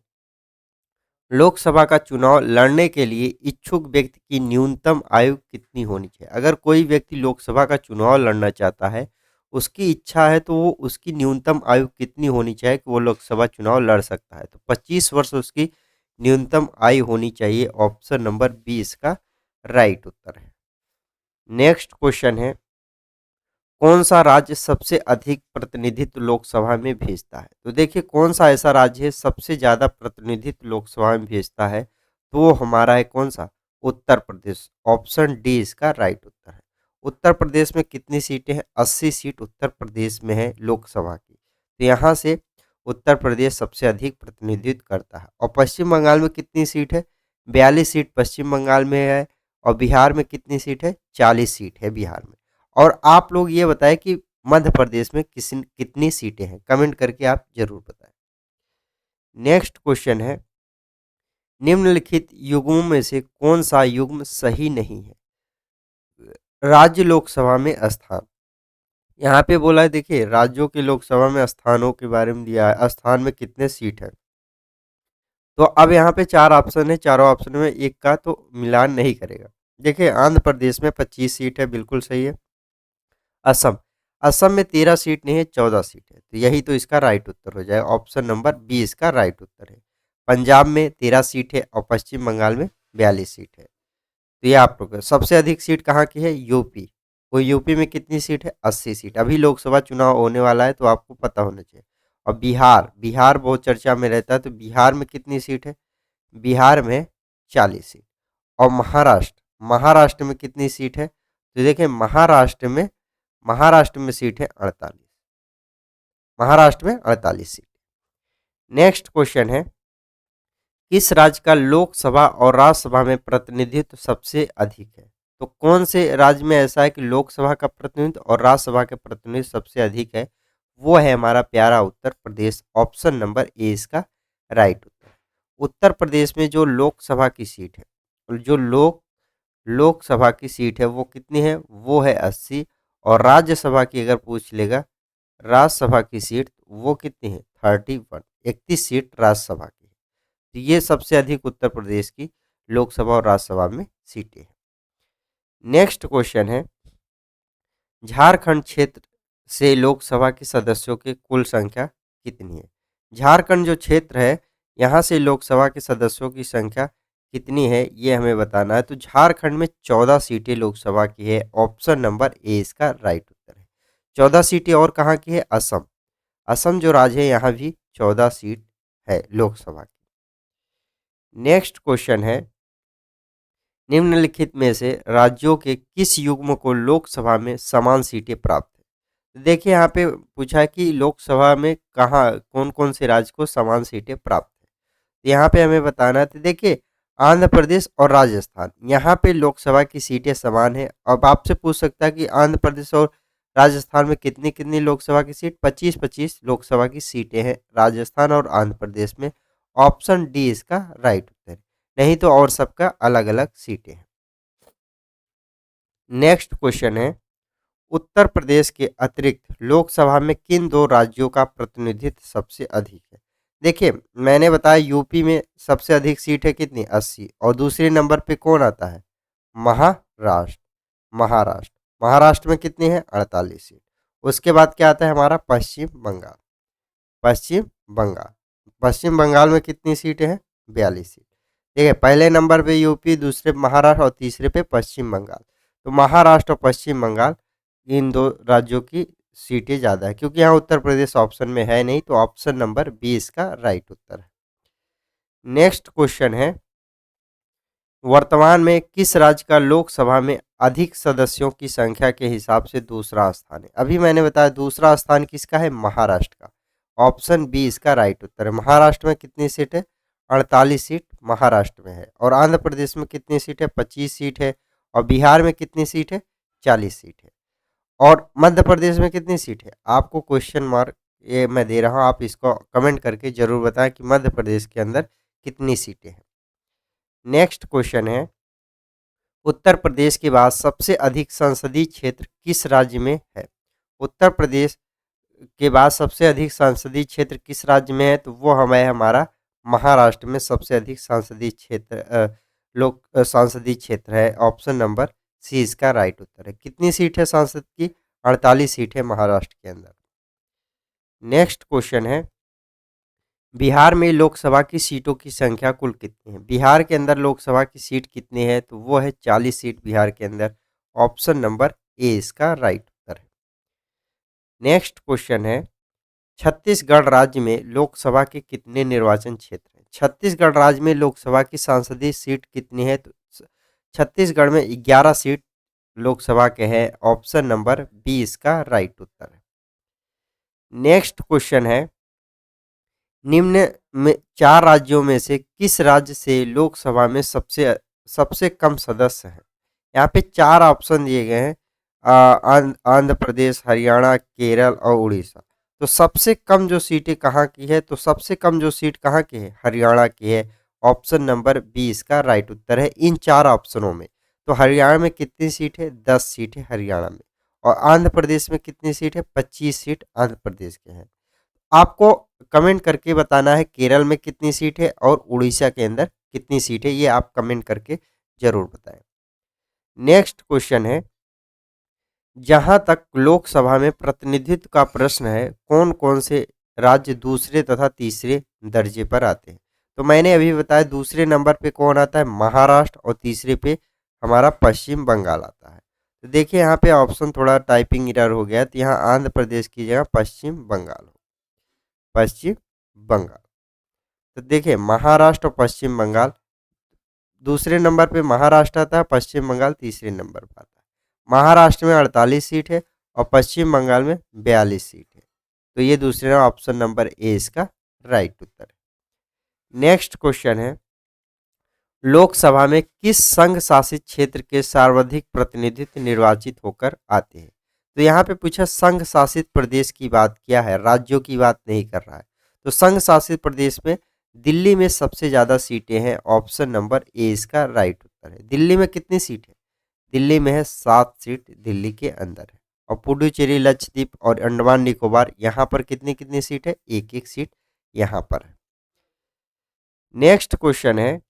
लोकसभा का चुनाव लड़ने के लिए इच्छुक व्यक्ति की न्यूनतम आयु कितनी होनी चाहिए? अगर कोई व्यक्ति लोकसभा का चुनाव लड़ना चाहता है, उसकी इच्छा है, तो वो उसकी न्यूनतम आयु कितनी होनी चाहिए कि वो लोकसभा चुनाव लड़ सकता है? तो 25 वर्ष उसकी न्यूनतम आयु होनी चाहिए। ऑप्शन नंबर बी इसका राइट उत्तर है। नेक्स्ट क्वेश्चन है, कौन सा राज्य सबसे अधिक प्रतिनिधित्व लोकसभा में भेजता है? तो देखिए, कौन सा ऐसा राज्य है सबसे ज़्यादा प्रतिनिधित्व लोकसभा में भेजता है? तो वो हमारा है कौन सा? उत्तर प्रदेश। ऑप्शन डी इसका राइट उत्तर है। उत्तर प्रदेश में कितनी सीटें हैं? 80 सीट उत्तर प्रदेश में है लोकसभा की। तो यहाँ से उत्तर प्रदेश सबसे अधिक प्रतिनिधित्व करता है। और पश्चिम बंगाल में कितनी सीट है? 42 सीट पश्चिम बंगाल में है। और बिहार में कितनी सीट है? 40 सीट है बिहार में। और आप लोग ये बताएं कि मध्य प्रदेश में कितनी सीटें हैं? कमेंट करके आप जरूर बताएं। नेक्स्ट क्वेश्चन है, निम्नलिखित युग्मों में से कौन सा युग्म सही नहीं है? राज्य लोकसभा में स्थान, यहाँ पे बोला है, देखिए राज्यों के लोकसभा में स्थानों के बारे में दिया है, स्थान में कितने सीट है। तो अब यहाँ पे 4 ऑप्शन है, चारों ऑप्शन में एक का तो मिलान नहीं करेगा। देखिए, आंध्र प्रदेश में 25 सीट है, बिल्कुल सही है। असम, असम में 13 सीट नहीं है, 14 सीट है। तो यही तो इसका राइट उत्तर हो जाएगा। ऑप्शन नंबर बी इसका राइट उत्तर है। पंजाब में 13 सीट है और पश्चिम बंगाल में 42 सीट है। तो ये आप लोग सबसे अधिक सीट कहाँ की है? यूपी। वो यूपी में कितनी सीट है? 80 सीट। अभी लोकसभा चुनाव होने वाला है, तो आपको पता होना चाहिए। और बिहार, बिहार बहुत चर्चा में रहता है, तो बिहार में कितनी सीट है? बिहार में 40 सीट। और महाराष्ट्र, महाराष्ट्र में कितनी सीट है? तो देखिए, महाराष्ट्र में सीट है 48। महाराष्ट्र में 48 सीट। नेक्स्ट क्वेश्चन है, किस राज्य का लोकसभा और राज्यसभा में प्रतिनिधित्व सबसे अधिक है? तो कौन से राज्य में ऐसा है कि लोकसभा का प्रतिनिधित्व और राज्यसभा का प्रतिनिधित्व सबसे अधिक है? वो है हमारा प्यारा Uttar Pradesh. Option number A इसका राइट उत्तर। उत्तर प्रदेश में जो लोकसभा की सीट है, जो लोकसभा की सीट है वो कितनी है? वो है 80। और राज्यसभा की अगर पूछ लेगा, राज्यसभा की सीट वो कितनी है? 31, 31 सीट राज्यसभा की है। तो ये सबसे अधिक उत्तर प्रदेश की लोकसभा और राज्यसभा में सीटें हैं। नेक्स्ट क्वेश्चन है, झारखंड क्षेत्र से लोकसभा के सदस्यों की कुल संख्या कितनी है? झारखंड जो क्षेत्र है, यहाँ से लोकसभा के सदस्यों की संख्या कितनी है, ये हमें बताना है। तो झारखंड में 14 सीटें लोकसभा की है। ऑप्शन नंबर ए इसका राइट उत्तर है। 14 सीटें। और कहाँ की है? असम। असम जो राज्य है, यहाँ भी 14 सीट है लोकसभा की। नेक्स्ट क्वेश्चन है, निम्नलिखित में से राज्यों के किस युग्म को लोकसभा में समान सीटें प्राप्त है? देखिए यहाँ पे पूछा है कि लोकसभा में कहाँ कौन कौन से राज्य को समान सीटें प्राप्त है। तो यहाँ पे हमें बताना है। तो देखिए आंध्र प्रदेश और राजस्थान, यहाँ पे लोकसभा की सीटें समान है। अब आपसे पूछ सकता है कि आंध्र प्रदेश और राजस्थान में कितनी कितनी लोकसभा की सीट, 25-25 लोकसभा की सीटें हैं राजस्थान और आंध्र प्रदेश में। ऑप्शन डी इसका राइट उत्तर है, नहीं तो और सबका अलग अलग सीटें हैं। नेक्स्ट क्वेश्चन है, उत्तर प्रदेश के अतिरिक्त लोकसभा में किन दो राज्यों का प्रतिनिधित्व सबसे अधिक है? देखिए मैंने बताया यूपी में सबसे अधिक सीट है कितनी, 80, और दूसरे नंबर पे कौन आता है, महाराष्ट्र। महाराष्ट्र महाराष्ट्र में कितनी है, 48 सीट। उसके बाद क्या आता है हमारा, पश्चिम बंगाल। पश्चिम बंगाल पश्चिम बंगाल में कितनी सीटें हैं, 42 सीट। ठीक है, पहले नंबर पे यूपी, दूसरे पे महाराष्ट्र और तीसरे पे पश्चिम बंगाल। तो महाराष्ट्र और पश्चिम बंगाल, इन दो राज्यों की सीटें ज़्यादा है, क्योंकि यहाँ उत्तर प्रदेश ऑप्शन में है नहीं, तो ऑप्शन नंबर 20 का राइट उत्तर है। नेक्स्ट क्वेश्चन है, वर्तमान में किस राज्य का लोकसभा में अधिक सदस्यों की संख्या के हिसाब से दूसरा स्थान है? अभी मैंने बताया दूसरा स्थान किसका है, महाराष्ट्र का। ऑप्शन बी इसका राइट उत्तर है। महाराष्ट्र में कितनी सीट है, 48 सीट महाराष्ट्र में है। और आंध्र प्रदेश में कितनी सीट है, 25 सीट है। और बिहार में कितनी सीट है, 40 सीट है। और मध्य प्रदेश में कितनी सीट है, आपको क्वेश्चन मार्क ये मैं दे रहा हूँ, आप इसको कमेंट करके जरूर बताएं कि मध्य प्रदेश के अंदर कितनी सीटें हैं। नेक्स्ट क्वेश्चन है, उत्तर प्रदेश के बाद सबसे अधिक संसदीय क्षेत्र किस राज्य में है? उत्तर प्रदेश के बाद सबसे अधिक संसदीय क्षेत्र किस राज्य में है? तो वो हमें हमारा महाराष्ट्र में सबसे अधिक संसदीय क्षेत्र संसदीय क्षेत्र है। ऑप्शन नंबर सी इसका राइट उत्तर है। कितनी सीट है सांसद की, 48 सीट है महाराष्ट्र के अंदर। नेक्स्ट क्वेश्चन है, बिहार में लोकसभा की सीटों की संख्या कुल कितनी है? बिहार के अंदर लोकसभा की सीट कितनी है? तो वो है 40 सीट बिहार के अंदर। ऑप्शन नंबर ए इसका राइट उत्तर है। नेक्स्ट क्वेश्चन है, छत्तीसगढ़ राज्य में लोकसभा के कितने निर्वाचन क्षेत्र हैं? छत्तीसगढ़ राज्य में लोकसभा की सांसदीय सीट कितनी है? तो छत्तीसगढ़ में 11 सीट लोकसभा के हैं। ऑप्शन नंबर बी इसका राइट उत्तर है। नेक्स्ट क्वेश्चन है, निम्न में 4 राज्यों में से किस राज्य से लोकसभा में सबसे सबसे कम सदस्य हैं? यहाँ पे 4 ऑप्शन दिए गए हैं, आंध्र प्रदेश, हरियाणा, केरल और उड़ीसा। तो सबसे कम जो सीटें कहाँ की है? तो सबसे कम जो सीट कहाँ की है, हरियाणा की है। ऑप्शन नंबर बी इसका राइट उत्तर है इन 4 ऑप्शनों में। तो हरियाणा में कितनी सीट है, 10 सीट है हरियाणा में। और आंध्र प्रदेश में कितनी सीट है, 25 सीट आंध्र प्रदेश के हैं। आपको कमेंट करके बताना है केरल में कितनी सीट है और उड़ीसा के अंदर कितनी सीट है, ये आप कमेंट करके जरूर बताएं। नेक्स्ट क्वेश्चन है, जहां तक लोकसभा में प्रतिनिधित्व का प्रश्न है, कौन कौन से राज्य दूसरे तथा तीसरे दर्जे पर आते हैं? तो मैंने अभी बताया दूसरे नंबर पे कौन आता है, महाराष्ट्र, और तीसरे पे हमारा पश्चिम बंगाल आता है। तो देखिए यहाँ पे ऑप्शन थोड़ा टाइपिंग एरर हो गया, तो यहाँ आंध्र प्रदेश की जगह पश्चिम बंगाल हो, पश्चिम बंगाल। तो देखिए महाराष्ट्र और पश्चिम बंगाल, दूसरे नंबर पे महाराष्ट्र आता है, पश्चिम बंगाल तीसरे नंबर पर आता है। महाराष्ट्र में 48 सीट है और पश्चिम बंगाल में 42 सीट है। तो ये दूसरे ऑप्शन नंबर ए इसका राइट उत्तर है। नेक्स्ट क्वेश्चन है, लोकसभा में किस संघ शासित क्षेत्र के सर्वाधिक प्रतिनिधित्व निर्वाचित होकर आते हैं? तो यहाँ पे पूछा संघ शासित प्रदेश की बात किया है, राज्यों की बात नहीं कर रहा है। तो संघ शासित प्रदेश में दिल्ली में सबसे ज़्यादा सीटें हैं। ऑप्शन नंबर ए इसका राइट उत्तर है। दिल्ली में कितनी सीट है? दिल्ली में है 7 सीट दिल्ली के अंदर है। और पुडुचेरी, लक्षद्वीप और अंडमान निकोबार, यहाँ पर कितनी कितनी सीट है? एक एक सीट यहाँ पर है। नेक्स्ट क्वेश्चन है,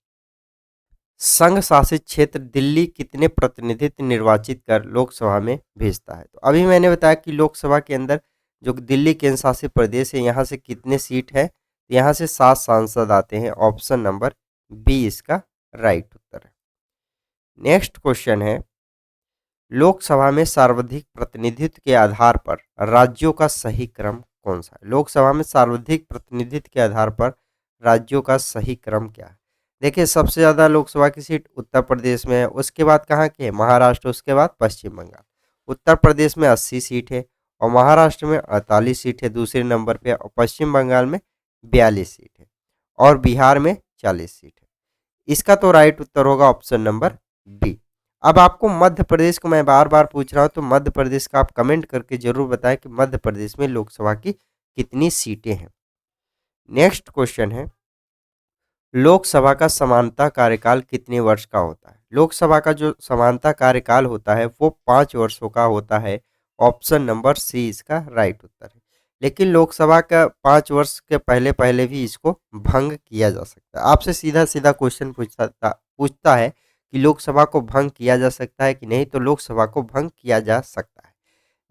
संघ शासित क्षेत्र दिल्ली कितने प्रतिनिधित्व निर्वाचित कर लोकसभा में भेजता है? तो अभी मैंने बताया कि लोकसभा के अंदर जो दिल्ली केंद्र शासित प्रदेश है, यहाँ से कितने सीट है? यहाँ से 7 सांसद आते हैं। ऑप्शन नंबर बी इसका राइट उत्तर है। नेक्स्ट क्वेश्चन है, लोकसभा में सर्वाधिक प्रतिनिधित्व के आधार पर राज्यों का सही क्रम कौन सा है? लोकसभा में सर्वाधिक प्रतिनिधित्व के आधार पर राज्यों का सही क्रम क्या है? देखिए सबसे ज़्यादा लोकसभा की सीट उत्तर प्रदेश में है, उसके बाद कहाँ की है, महाराष्ट्र, उसके बाद पश्चिम बंगाल। उत्तर प्रदेश में 80 सीट है और महाराष्ट्र में 48 सीट है दूसरे नंबर पे, और पश्चिम बंगाल में 42 सीट है और बिहार में 40 सीट है। इसका तो राइट उत्तर होगा ऑप्शन नंबर बी। अब आपको मध्य प्रदेश को मैं बार बार पूछ रहा हूँ, तो मध्य प्रदेश का आप कमेंट करके जरूर बताएं कि मध्य प्रदेश में लोकसभा की कितनी सीटें हैं। नेक्स्ट क्वेश्चन है, लोकसभा का समानता कार्यकाल कितने वर्ष का होता है? लोकसभा का जो समानता कार्यकाल होता है वो 5 वर्षों का होता है। ऑप्शन नंबर सी इसका राइट उत्तर है। लेकिन लोकसभा का 5 वर्ष के पहले पहले भी इसको भंग किया जा सकता है। आपसे सीधा सीधा क्वेश्चन पूछता है कि लोकसभा को भंग किया जा सकता है कि नहीं, तो लोकसभा को भंग किया जा सकता है।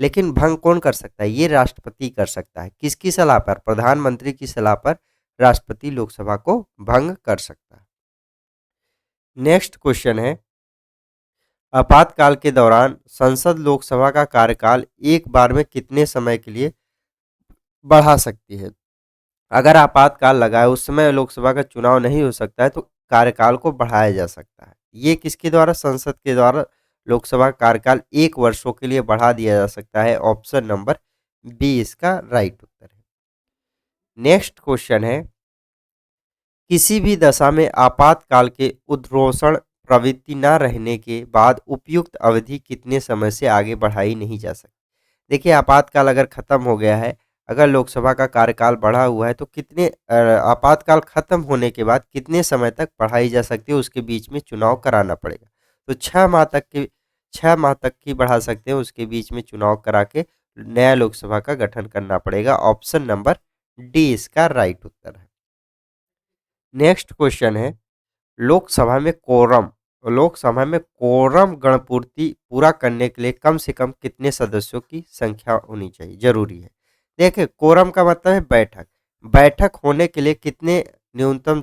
लेकिन भंग कौन कर सकता है? ये राष्ट्रपति कर सकता है। किसकी सलाह पर? प्रधानमंत्री की सलाह पर राष्ट्रपति लोकसभा को भंग कर सकता है। नेक्स्ट क्वेश्चन है, आपातकाल के दौरान संसद लोकसभा का कार्यकाल एक बार में कितने समय के लिए बढ़ा सकती है? अगर आपातकाल लगा है, उस समय लोकसभा का चुनाव नहीं हो सकता है, तो कार्यकाल को बढ़ाया जा सकता है। ये किसके द्वारा? संसद के द्वारा लोकसभा कार्यकाल 1 वर्षों के लिए बढ़ा दिया जा सकता है। ऑप्शन नंबर बी इसका राइट उत्तर है। नेक्स्ट क्वेश्चन है, किसी भी दशा में आपातकाल के उद्घोषण प्रवृत्ति न रहने के बाद उपयुक्त अवधि कितने समय से आगे बढ़ाई नहीं जा सकती? देखिए आपातकाल अगर खत्म हो गया है, अगर लोकसभा का कार्यकाल बढ़ा हुआ है, तो कितने आपातकाल खत्म होने के बाद कितने समय तक बढ़ाई जा सकती है, उसके बीच में चुनाव कराना पड़ेगा। तो 6 माह तक की बढ़ा सकते हैं, उसके बीच में चुनाव करा के नया लोकसभा का गठन करना पड़ेगा। ऑप्शन नंबर डी इसका राइट उत्तर है। नेक्स्ट क्वेश्चन है, लोकसभा में कोरम गणपूर्ति पूरा करने के लिए कम से कम कितने सदस्यों की संख्या होनी चाहिए, जरूरी है? देखिए कोरम का मतलब है बैठक। बैठक होने के लिए कितने न्यूनतम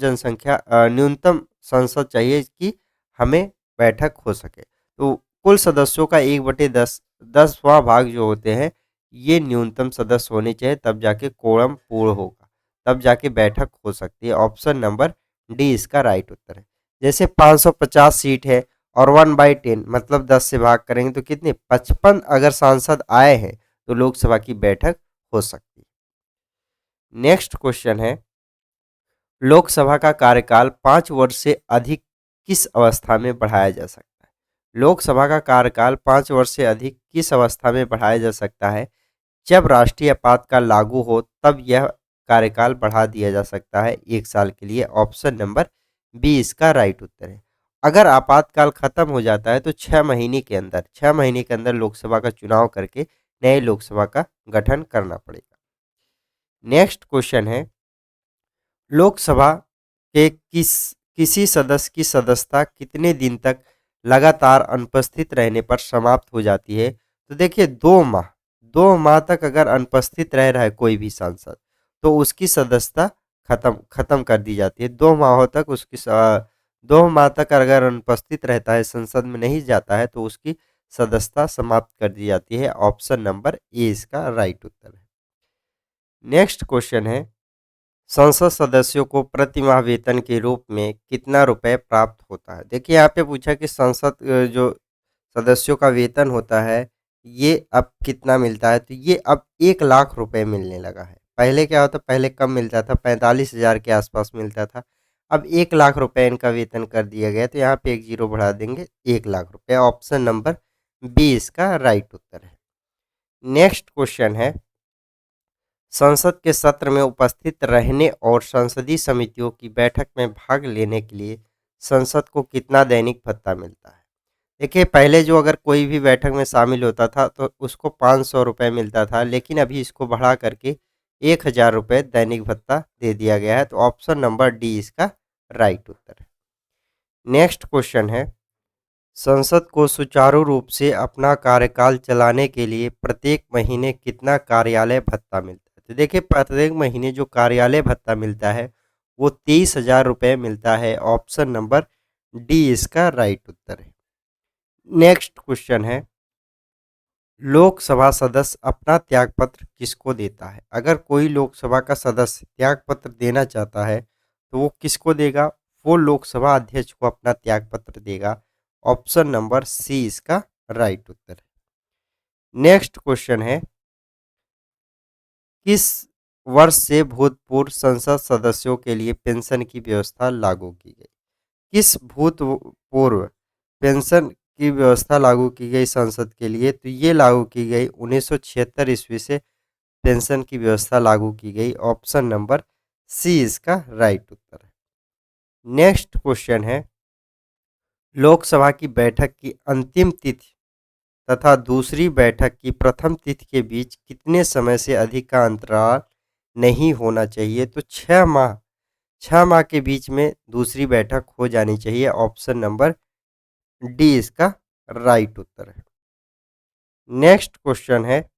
संसद चाहिए कि हमें बैठक हो सके? तो कुल सदस्यों का 1/10, 10वां भाग जो होते हैं, ये न्यूनतम सदस्य होने चाहिए, तब जाके कोरम पूर्ण होगा, तब जाके बैठक हो सकती है। ऑप्शन नंबर डी इसका राइट उत्तर है। जैसे 550 सीट है और 1/10 मतलब 10 से भाग करेंगे तो कितने 55 अगर सांसद आए हैं तो लोकसभा की बैठक हो सकती है। नेक्स्ट क्वेश्चन है, लोकसभा का कार्यकाल 5 वर्ष से अधिक किस अवस्था में बढ़ाया जा सकता है? लोकसभा का कार्यकाल 5 वर्ष से अधिक किस अवस्था में बढ़ाया जा सकता है? जब राष्ट्रीय आपातकाल लागू हो तब यह कार्यकाल बढ़ा दिया जा सकता है 1 साल के लिए। ऑप्शन नंबर बी इसका राइट उत्तर है। अगर आपातकाल खत्म हो जाता है तो 6 महीने के अंदर लोकसभा का चुनाव करके नए लोकसभा का गठन करना पड़ेगा। नेक्स्ट क्वेश्चन है, लोकसभा के किसी सदस्य की सदस्यता कितने दिन तक लगातार अनुपस्थित रहने पर समाप्त हो जाती है? तो देखिए 2 माह, 2 माह तक अगर अनुपस्थित रह रहा है कोई भी सांसद, तो उसकी सदस्यता खत्म खत्म कर दी जाती है। 2 माह तक 2 माह तक अगर अनुपस्थित रहता है, संसद में नहीं जाता है, तो उसकी सदस्यता समाप्त कर दी जाती है। ऑप्शन नंबर ए इसका राइट उत्तर है। नेक्स्ट क्वेश्चन है, संसद सदस्यों को प्रतिमाह वेतन के रूप में कितना रुपए प्राप्त होता है? देखिए यहाँ पे पूछा कि संसद जो सदस्यों का वेतन होता है, ये अब कितना मिलता है? तो ये अब 1 लाख रुपए मिलने लगा है। पहले क्या होता, पहले कम मिलता था, 45,000 के आसपास मिलता था। अब 1 लाख रुपए इनका वेतन कर दिया गया, तो यहाँ पे एक जीरो बढ़ा देंगे, 1 लाख रुपए। ऑप्शन नंबर बी इसका राइट उत्तर है। नेक्स्ट क्वेश्चन है, संसद के सत्र में उपस्थित रहने और संसदीय समितियों की बैठक में भाग लेने के लिए संसद को कितना दैनिक भत्ता मिलता है? देखिए पहले जो अगर कोई भी बैठक में शामिल होता था तो उसको 500 रुपये मिलता था, लेकिन अभी इसको बढ़ा करके 1,000 रुपये दैनिक भत्ता दे दिया गया है। तो ऑप्शन नंबर डी इसका राइट उत्तर है। नेक्स्ट क्वेश्चन है, संसद को सुचारू रूप से अपना कार्यकाल चलाने के लिए प्रत्येक महीने कितना कार्यालय भत्ता मिलता है? तो देखिए प्रत्येक महीने जो कार्यालय भत्ता मिलता है वो 23,000 रुपये मिलता है। ऑप्शन नंबर डी इसका राइट उत्तर है। नेक्स्ट क्वेश्चन है, लोकसभा सदस्य अपना त्यागपत्र किसको देता है? अगर कोई लोकसभा का सदस्य त्यागपत्र देना चाहता है तो वो किसको देगा? वो लोकसभा अध्यक्ष को अपना त्यागपत्र देगा। ऑप्शन नंबर सी इसका राइट उत्तर है। नेक्स्ट क्वेश्चन है, किस वर्ष से भूतपूर्व संसद सदस्यों के लिए पेंशन की व्यवस्था लागू की गई? किस भूतपूर्व पेंशन की व्यवस्था लागू की गई संसद के लिए? तो ये लागू की गई 1976 ईस्वी से पेंशन की व्यवस्था लागू की गई। ऑप्शन नंबर सी इसका राइट उत्तर है। नेक्स्ट क्वेश्चन है, लोकसभा की बैठक की अंतिम तिथि तथा दूसरी बैठक की प्रथम तिथि के बीच कितने समय से अधिक का अंतराल नहीं होना चाहिए? तो 6 माह के बीच में दूसरी बैठक हो जानी चाहिए। ऑप्शन नंबर डी इसका राइट उत्तर है। नेक्स्ट क्वेश्चन है,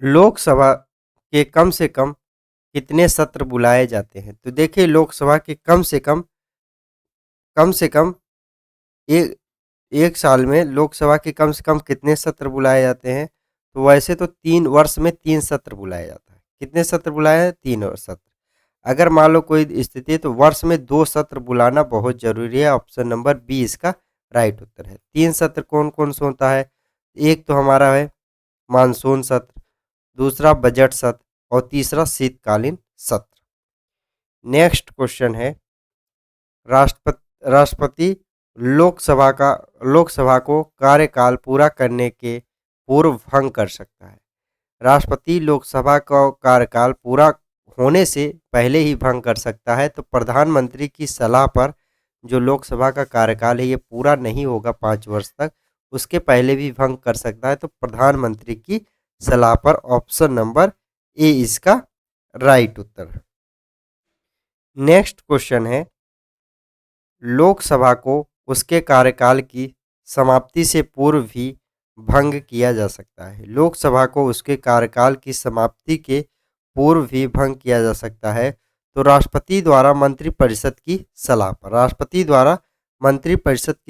लोकसभा के कम से कम कितने सत्र बुलाए जाते हैं? तो देखिए, लोकसभा के कम से कम एक एक साल में लोकसभा के कम से कम कितने सत्र बुलाए जाते हैं? तो वैसे तो 3 वर्ष में 3 सत्र बुलाया जाता है। कितने सत्र बुलाए हैं? 3 सत्र। अगर मान लो कोई स्थिति है तो वर्ष में 2 सत्र बुलाना बहुत जरूरी है। ऑप्शन नंबर बी इसका राइट उत्तर है। 3 सत्र कौन कौन सा होता है? एक तो हमारा है मानसून सत्र, दूसरा बजट सत्र और तीसरा शीतकालीन सत्र। नेक्स्ट क्वेश्चन है, राष्ट्रपति लोकसभा को कार्यकाल पूरा करने के पूर्व भंग कर सकता है। राष्ट्रपति लोकसभा का कार्यकाल पूरा होने से पहले ही भंग कर सकता है। तो प्रधानमंत्री की सलाह पर जो लोकसभा का कार्यकाल है ये पूरा नहीं होगा 5 वर्ष तक, उसके पहले भी भंग कर सकता है। तो प्रधानमंत्री की सलाह पर। ऑप्शन नंबर ए इसका राइट उत्तर है। नेक्स्ट क्वेश्चन है, लोकसभा को उसके कार्यकाल की समाप्ति से पूर्व भी भंग किया जा सकता है। लोकसभा को उसके कार्यकाल की समाप्ति के पूर्व भी भंग किया जा सकता है। तो राष्ट्रपति द्वारा मंत्रिपरिषद की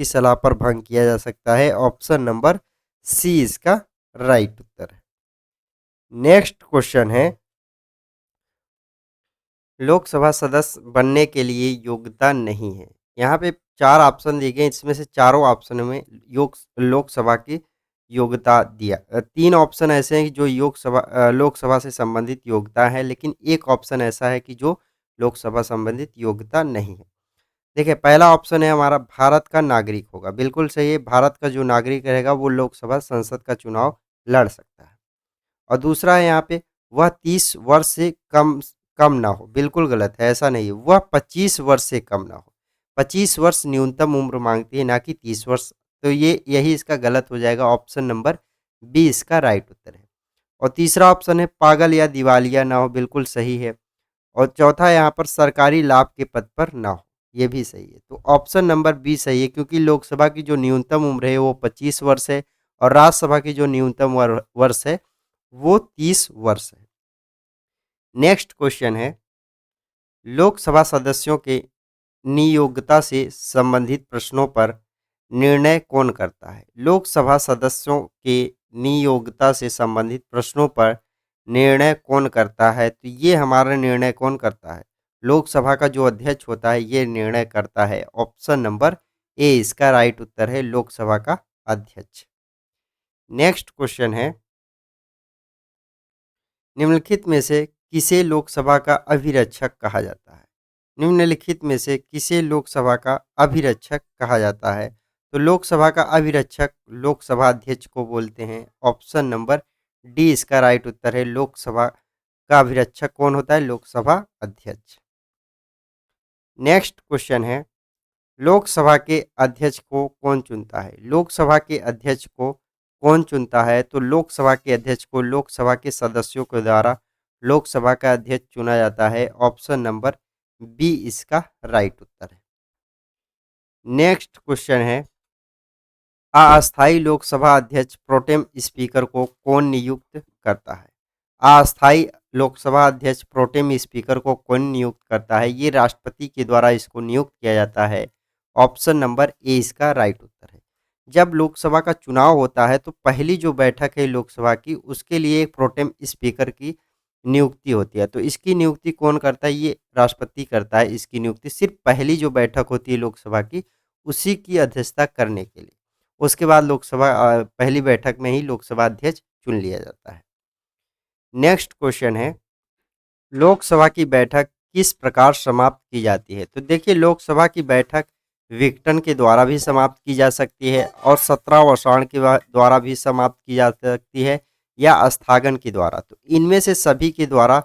सलाह पर भंग किया जा सकता है। ऑप्शन नंबर सी इसका राइट उत्तर है। नेक्स्ट क्वेश्चन है, लोकसभा सदस्य बनने के लिए योग्यता नहीं है। यहाँ पे 4 ऑप्शन दिए गए, इसमें से चारों ऑप्शन में लोकसभा की योग्यता दिया। 3 ऑप्शन ऐसे हैं कि जो लोकसभा से संबंधित योग्यता है, लेकिन एक ऑप्शन ऐसा है कि जो लोकसभा संबंधित योग्यता नहीं है। देखिए, पहला ऑप्शन है हमारा भारत का नागरिक होगा। बिल्कुल सही है, भारत का जो नागरिक रहेगा वो लोकसभा संसद का चुनाव लड़ सकता है। और दूसरा है यहाँ पे, वह 30 वर्ष से कम कम ना हो। बिल्कुल गलत है, ऐसा नहीं है, वह 25 वर्ष से कम ना हो। 25 वर्ष न्यूनतम उम्र मांगती है, ना कि 30 वर्ष। तो ये यही इसका गलत हो जाएगा। ऑप्शन नंबर बी इसका राइट उत्तर है। और तीसरा ऑप्शन है पागल या दिवालिया ना हो। बिल्कुल सही है। और चौथा यहाँ पर सरकारी लाभ के पद पर ना हो। ये भी सही है। तो ऑप्शन नंबर बी सही है, क्योंकि लोकसभा की जो न्यूनतम उम्र है वो 25 वर्ष है और राज्यसभा की जो न्यूनतम वर्ष है वो 30 वर्ष है। नेक्स्ट क्वेश्चन है, लोकसभा सदस्यों के नियोक्ता से संबंधित प्रश्नों पर निर्णय कौन करता है? लोकसभा सदस्यों के नियोक्ता से संबंधित प्रश्नों पर निर्णय कौन करता है? तो ये हमारा निर्णय कौन करता है? लोकसभा का जो अध्यक्ष होता है ये निर्णय करता है। ऑप्शन नंबर ए इसका राइट उत्तर है, लोकसभा का अध्यक्ष। नेक्स्ट क्वेश्चन है, निम्नलिखित में से किसे लोकसभा का अभिरक्षक कहा जाता है? निम्नलिखित में से किसे लोकसभा का अभिरक्षक कहा जाता है? तो लोकसभा का अभिरक्षक लोकसभा अध्यक्ष को बोलते हैं। ऑप्शन नंबर डी इसका राइट उत्तर है, लोकसभा का अभिरक्षक कौन होता है? लोकसभा अध्यक्ष। नेक्स्ट क्वेश्चन है, लोकसभा के अध्यक्ष को कौन चुनता है? लोकसभा के अध्यक्ष को कौन चुनता है? तो लोकसभा के अध्यक्ष को लोकसभा के सदस्यों के द्वारा लोकसभा का अध्यक्ष चुना जाता है। ऑप्शन नंबर बी इसका राइट उत्तर है। नेक्स्ट क्वेश्चन है, अस्थायी लोकसभा अध्यक्ष प्रोटेम स्पीकर को कौन नियुक्त करता है? अस्थायी लोकसभा अध्यक्ष प्रोटेम स्पीकर को कौन नियुक्त करता है? ये राष्ट्रपति के द्वारा इसको नियुक्त किया जाता है। ऑप्शन नंबर ए इसका राइट उत्तर है। जब लोकसभा का चुनाव होता है तो पहली जो बैठक है लोकसभा की, उसके लिए प्रोटेम स्पीकर की नियुक्ति होती है। तो इसकी नियुक्ति कौन करता है? ये राष्ट्रपति करता है। इसकी नियुक्ति सिर्फ पहली जो बैठक होती है लोकसभा की, उसी की अध्यक्षता करने के लिए। उसके बाद लोकसभा पहली बैठक में ही लोकसभा अध्यक्ष चुन लिया जाता है। नेक्स्ट क्वेश्चन है, लोकसभा की बैठक किस प्रकार समाप्त की जाती है? तो देखिए, लोकसभा की बैठक विघटन के द्वारा भी समाप्त की जा सकती है और सत्रावसारण के द्वारा भी समाप्त की जा सकती है, या स्थगन के द्वारा। तो इनमें से सभी के द्वारा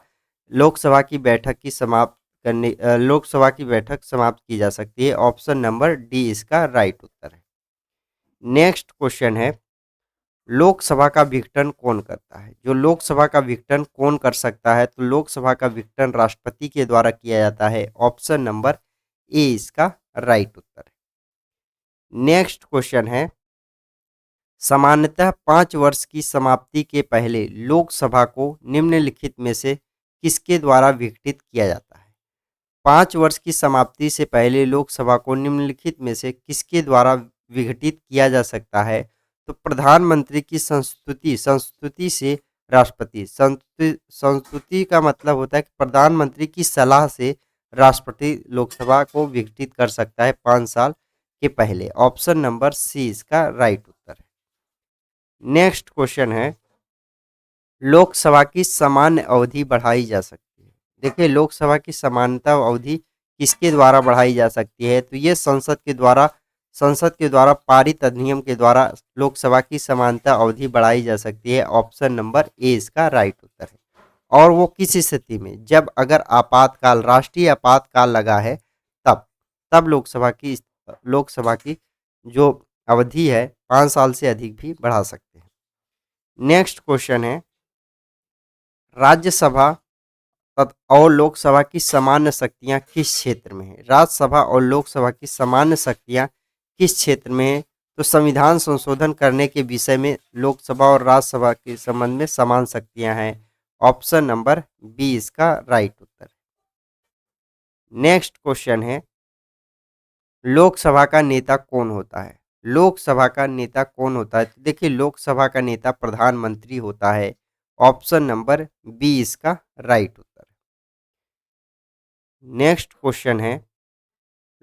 लोकसभा की बैठक की समाप्त लोकसभा की बैठक समाप्त की जा सकती है। ऑप्शन नंबर डी इसका राइट उत्तर है। नेक्स्ट क्वेश्चन है, लोकसभा का विघटन कौन करता है? जो लोकसभा का विघटन कौन कर सकता है? तो लोकसभा का विघटन राष्ट्रपति के द्वारा किया जाता है। ऑप्शन नंबर ए इसका राइट उत्तर है। नेक्स्ट क्वेश्चन है, सामान्यतः 5 वर्ष की समाप्ति के पहले लोकसभा को निम्नलिखित में से किसके द्वारा विघटित किया जाता है? 5 वर्ष की समाप्ति से पहले लोकसभा को निम्नलिखित में से किसके द्वारा विघटित किया जा सकता है? तो प्रधानमंत्री की संस्तुति संस्तुति से राष्ट्रपति। संस्तुति का मतलब होता है कि प्रधानमंत्री की सलाह से राष्ट्रपति लोकसभा को विघटित कर सकता है 5 साल के पहले। ऑप्शन नंबर सी इसका राइट उत्तर है। नेक्स्ट क्वेश्चन है, लोकसभा की सामान्य अवधि बढ़ाई जा सकती है। देखिए, लोकसभा की सामान्यता अवधि किसके द्वारा बढ़ाई जा सकती है? तो ये संसद के द्वारा पारित अधिनियम के द्वारा लोकसभा की समानता अवधि बढ़ाई जा सकती है। ऑप्शन नंबर ए इसका राइट उत्तर है। और वो किस स्थिति में? जब अगर आपातकाल, राष्ट्रीय आपातकाल लगा है, तब तब लोकसभा की जो अवधि है 5 साल से अधिक भी बढ़ा सकते हैं। नेक्स्ट क्वेश्चन है, राज्यसभा और लोकसभा की सामान्य शक्तियां किस क्षेत्र में है? राज्यसभा और लोकसभा की सामान्य शक्तियां किस क्षेत्र में है? तो संविधान संशोधन करने के विषय में लोकसभा और राज्यसभा के संबंध में समान शक्तियां हैं। ऑप्शन नंबर बी इसका राइट उत्तर है। नेक्स्ट क्वेश्चन है, लोकसभा का नेता कौन होता है? लोकसभा का नेता कौन होता है? तो देखिए, लोकसभा का नेता प्रधानमंत्री होता है। ऑप्शन नंबर बी इसका राइट उत्तर है। नेक्स्ट क्वेश्चन है,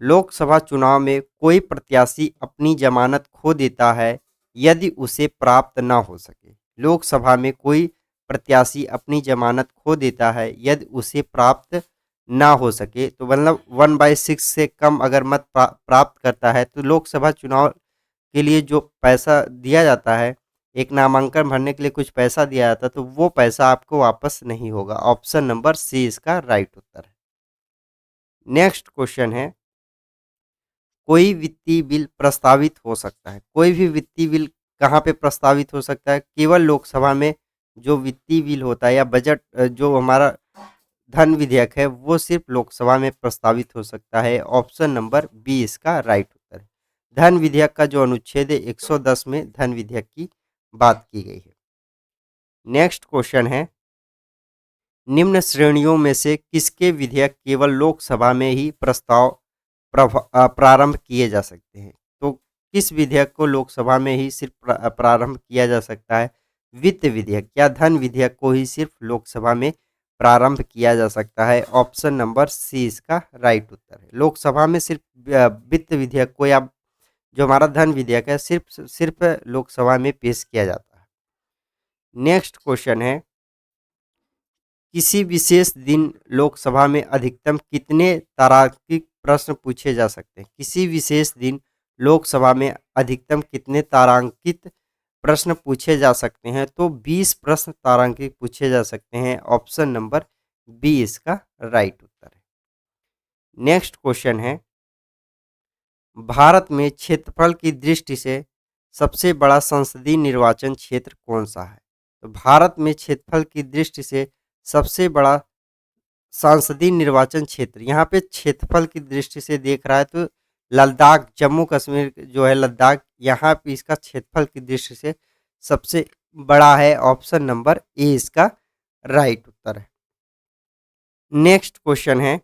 लोकसभा चुनाव में कोई प्रत्याशी अपनी जमानत खो देता है यदि उसे प्राप्त न हो सके। लोकसभा में कोई प्रत्याशी अपनी जमानत खो देता है यदि उसे प्राप्त ना हो सके, तो मतलब 1/6 से कम अगर मत प्राप्त करता है, तो लोकसभा चुनाव के लिए जो पैसा दिया जाता है, एक नामांकन भरने के लिए कुछ पैसा दिया जाता है, तो वो पैसा आपको वापस नहीं होगा। ऑप्शन नंबर सी इसका राइट उत्तर है। नेक्स्ट क्वेश्चन है, कोई वित्तीय बिल प्रस्तावित हो सकता है। कोई भी वित्तीय बिल कहाँ पे प्रस्तावित हो सकता है? केवल लोकसभा में जो वित्तीय बिल होता है या बजट, जो हमारा धन विधेयक है, वो सिर्फ लोकसभा में प्रस्तावित हो सकता है। ऑप्शन नंबर बी इसका राइट उत्तर है। धन विधेयक का जो अनुच्छेद है 110 में धन विधेयक की बात की गई है। नेक्स्ट क्वेश्चन है, निम्न श्रेणियों में से किसके विधेयक केवल लोकसभा में ही प्रारंभ किए जा सकते हैं? तो किस विधेयक को लोकसभा में ही सिर्फ प्रारंभ किया जा सकता है? वित्त विधेयक या धन विधेयक को ही सिर्फ लोकसभा में प्रारंभ किया जा सकता है। ऑप्शन नंबर सी इसका राइट उत्तर है। लोकसभा में सिर्फ वित्त विधेयक को या जो हमारा धन विधेयक है सिर्फ लोकसभा में पेश किया जाता है। नेक्स्ट क्वेश्चन है, किसी विशेष दिन लोकसभा में अधिकतम कितने तारांकित प्रश्न पूछे जा सकते हैं? किसी विशेष दिन लोकसभा में अधिकतम कितने तारांकित प्रश्न पूछे जा सकते हैं? तो 20 प्रश्न तारांकित पूछे जा सकते हैं। ऑप्शन नंबर बी इसका राइट उत्तर है। नेक्स्ट क्वेश्चन है, भारत में क्षेत्रफल की दृष्टि से सबसे बड़ा संसदीय निर्वाचन क्षेत्र कौन सा है? तो भारत में क्षेत्रफल की दृष्टि से सबसे बड़ा सांसदीय निर्वाचन क्षेत्र, यहाँ पे क्षेत्रफल की दृष्टि से देख रहा है तो लद्दाख, जम्मू कश्मीर जो है लद्दाख, यहाँ पे इसका क्षेत्रफल की दृष्टि से सबसे बड़ा है। ऑप्शन नंबर ए इसका राइट उत्तर है। नेक्स्ट क्वेश्चन है,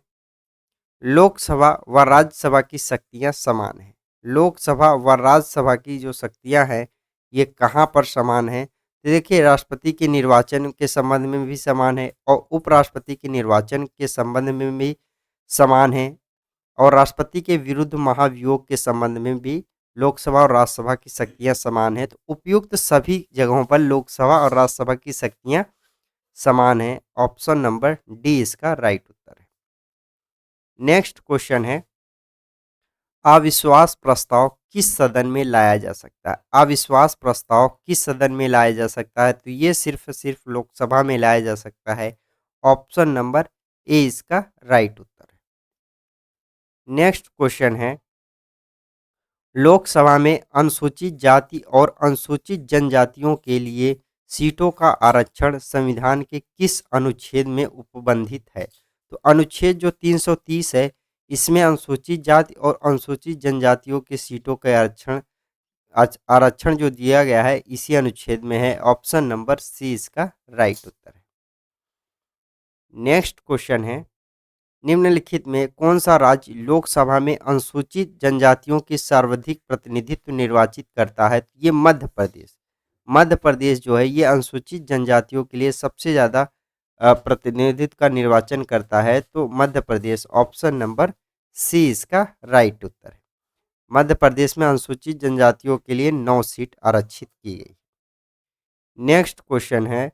लोकसभा व राज्यसभा की शक्तियां समान हैं। लोकसभा व राज्यसभा की जो शक्तियां हैं ये कहाँ पर समान है? तो देखिए राष्ट्रपति के निर्वाचन के संबंध में भी समान है और उपराष्ट्रपति के निर्वाचन के संबंध में भी समान है और राष्ट्रपति के विरुद्ध महाभियोग के संबंध में भी लोकसभा और राज्यसभा की शक्तियां समान है। तो उपयुक्त सभी जगहों पर लोकसभा और राज्यसभा की शक्तियां समान है। ऑप्शन नंबर डी इसका राइट उत्तर है। नेक्स्ट क्वेश्चन है, अविश्वास प्रस्ताव किस सदन में लाया जा सकता है? अविश्वास प्रस्ताव किस सदन में लाया जा सकता है? तो ये सिर्फ लोकसभा में लाया जा सकता है। ऑप्शन नंबर ए इसका राइट उत्तर है। नेक्स्ट क्वेश्चन है, लोकसभा में अनुसूचित जाति और अनुसूचित जनजातियों के लिए सीटों का आरक्षण संविधान के किस अनुच्छेद में उपबंधित है? तो अनुच्छेद जो 330 है, इसमें अनुसूचित जाति और अनुसूचित जनजातियों के सीटों के आरक्षण जो दिया गया है इसी अनुच्छेद में है। ऑप्शन नंबर सी इसका राइट उत्तर है। नेक्स्ट क्वेश्चन है, निम्नलिखित में कौन सा राज्य लोकसभा में अनुसूचित जनजातियों की सर्वाधिक प्रतिनिधित्व निर्वाचित करता है? ये मध्य प्रदेश। मध्य प्रदेश जो है ये अनुसूचित जनजातियों के लिए सबसे ज़्यादा प्रतिनिधित्व का निर्वाचन करता है। तो मध्य प्रदेश, ऑप्शन नंबर सी इसका राइट उत्तर है। मध्य प्रदेश में अनुसूचित जनजातियों के लिए 9 सीट आरक्षित की गई। नेक्स्ट क्वेश्चन है,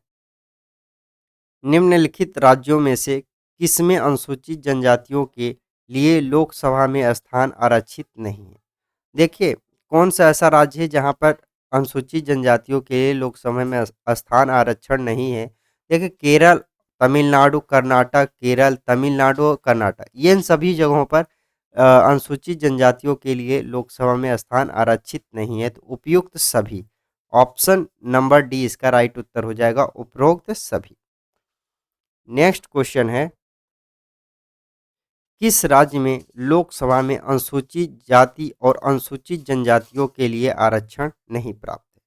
निम्नलिखित राज्यों में से किसमें अनुसूचित जनजातियों के लिए लोकसभा में स्थान आरक्षित नहीं है? देखिए कौन सा ऐसा राज्य है जहां पर अनुसूचित जनजातियों के लिए लोकसभा में स्थान आरक्षण नहीं है? देखिए केरल, तमिलनाडु, कर्नाटक, केरल, तमिलनाडु और कर्नाटक, ये इन सभी जगहों पर अनुसूचित जनजातियों के लिए लोकसभा में स्थान आरक्षित नहीं है। तो उपयुक्त सभी, ऑप्शन नंबर डी इसका राइट उत्तर हो जाएगा, उपरोक्त सभी। नेक्स्ट क्वेश्चन है, किस राज्य में लोकसभा में अनुसूचित जाति और अनुसूचित जनजातियों के लिए आरक्षण नहीं प्राप्त है?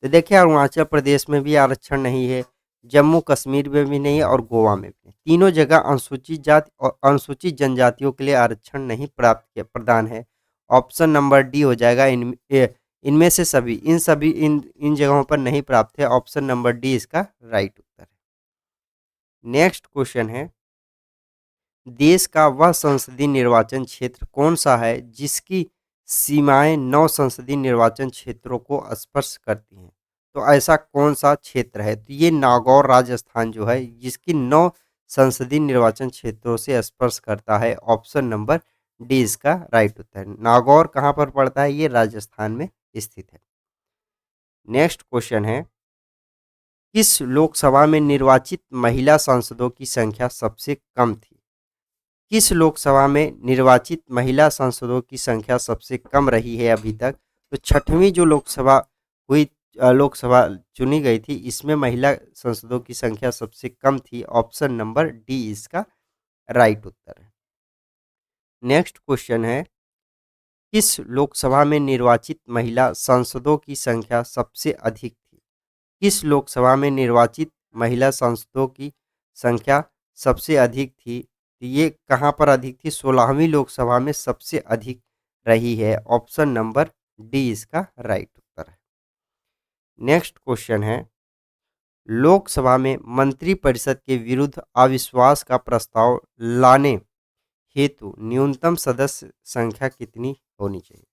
तो देखिए अरुणाचल प्रदेश में भी आरक्षण नहीं है, जम्मू कश्मीर में भी नहीं है और गोवा में भी नहीं। तीनों जगह अनुसूचित जाति और अनुसूचित जनजातियों के लिए आरक्षण नहीं प्राप्त किया प्रदान है। ऑप्शन नंबर डी हो जाएगा, इनमें से सभी इन जगहों पर नहीं प्राप्त है। ऑप्शन नंबर डी इसका राइट उत्तर है। नेक्स्ट क्वेश्चन है, देश का वह संसदीय निर्वाचन क्षेत्र कौन सा है जिसकी सीमाएं 9 संसदीय निर्वाचन क्षेत्रों को स्पर्श करती हैं? तो ऐसा कौन सा क्षेत्र है? तो ये नागौर राजस्थान जो है जिसकी 9 संसदीय निर्वाचन क्षेत्रों से स्पर्श करता है। ऑप्शन नंबर डी इसका राइट उत्तर है। नागौर कहाँ पर पड़ता है? ये राजस्थान में स्थित है। नेक्स्ट क्वेश्चन है, किस लोकसभा में निर्वाचित महिला सांसदों की संख्या सबसे कम थी? किस लोकसभा में निर्वाचित महिला सांसदों की संख्या सबसे कम रही है अभी तक? तो छठवीं जो लोकसभा चुनी गई थी, इसमें महिला सांसदों की संख्या सबसे कम थी। ऑप्शन नंबर डी इसका राइट उत्तर है। नेक्स्ट क्वेश्चन है, किस लोकसभा में निर्वाचित महिला सांसदों की संख्या सबसे अधिक थी? किस लोकसभा में निर्वाचित महिला सांसदों की संख्या सबसे अधिक थी? तो ये कहाँ पर अधिक थी? 16वीं लोकसभा में सबसे अधिक रही है। ऑप्शन नंबर डी इसका राइट उत्तर है। नेक्स्ट क्वेश्चन है, लोकसभा में मंत्रिपरिषद के विरुद्ध अविश्वास का प्रस्ताव लाने हेतु न्यूनतम सदस्य संख्या कितनी होनी चाहिए?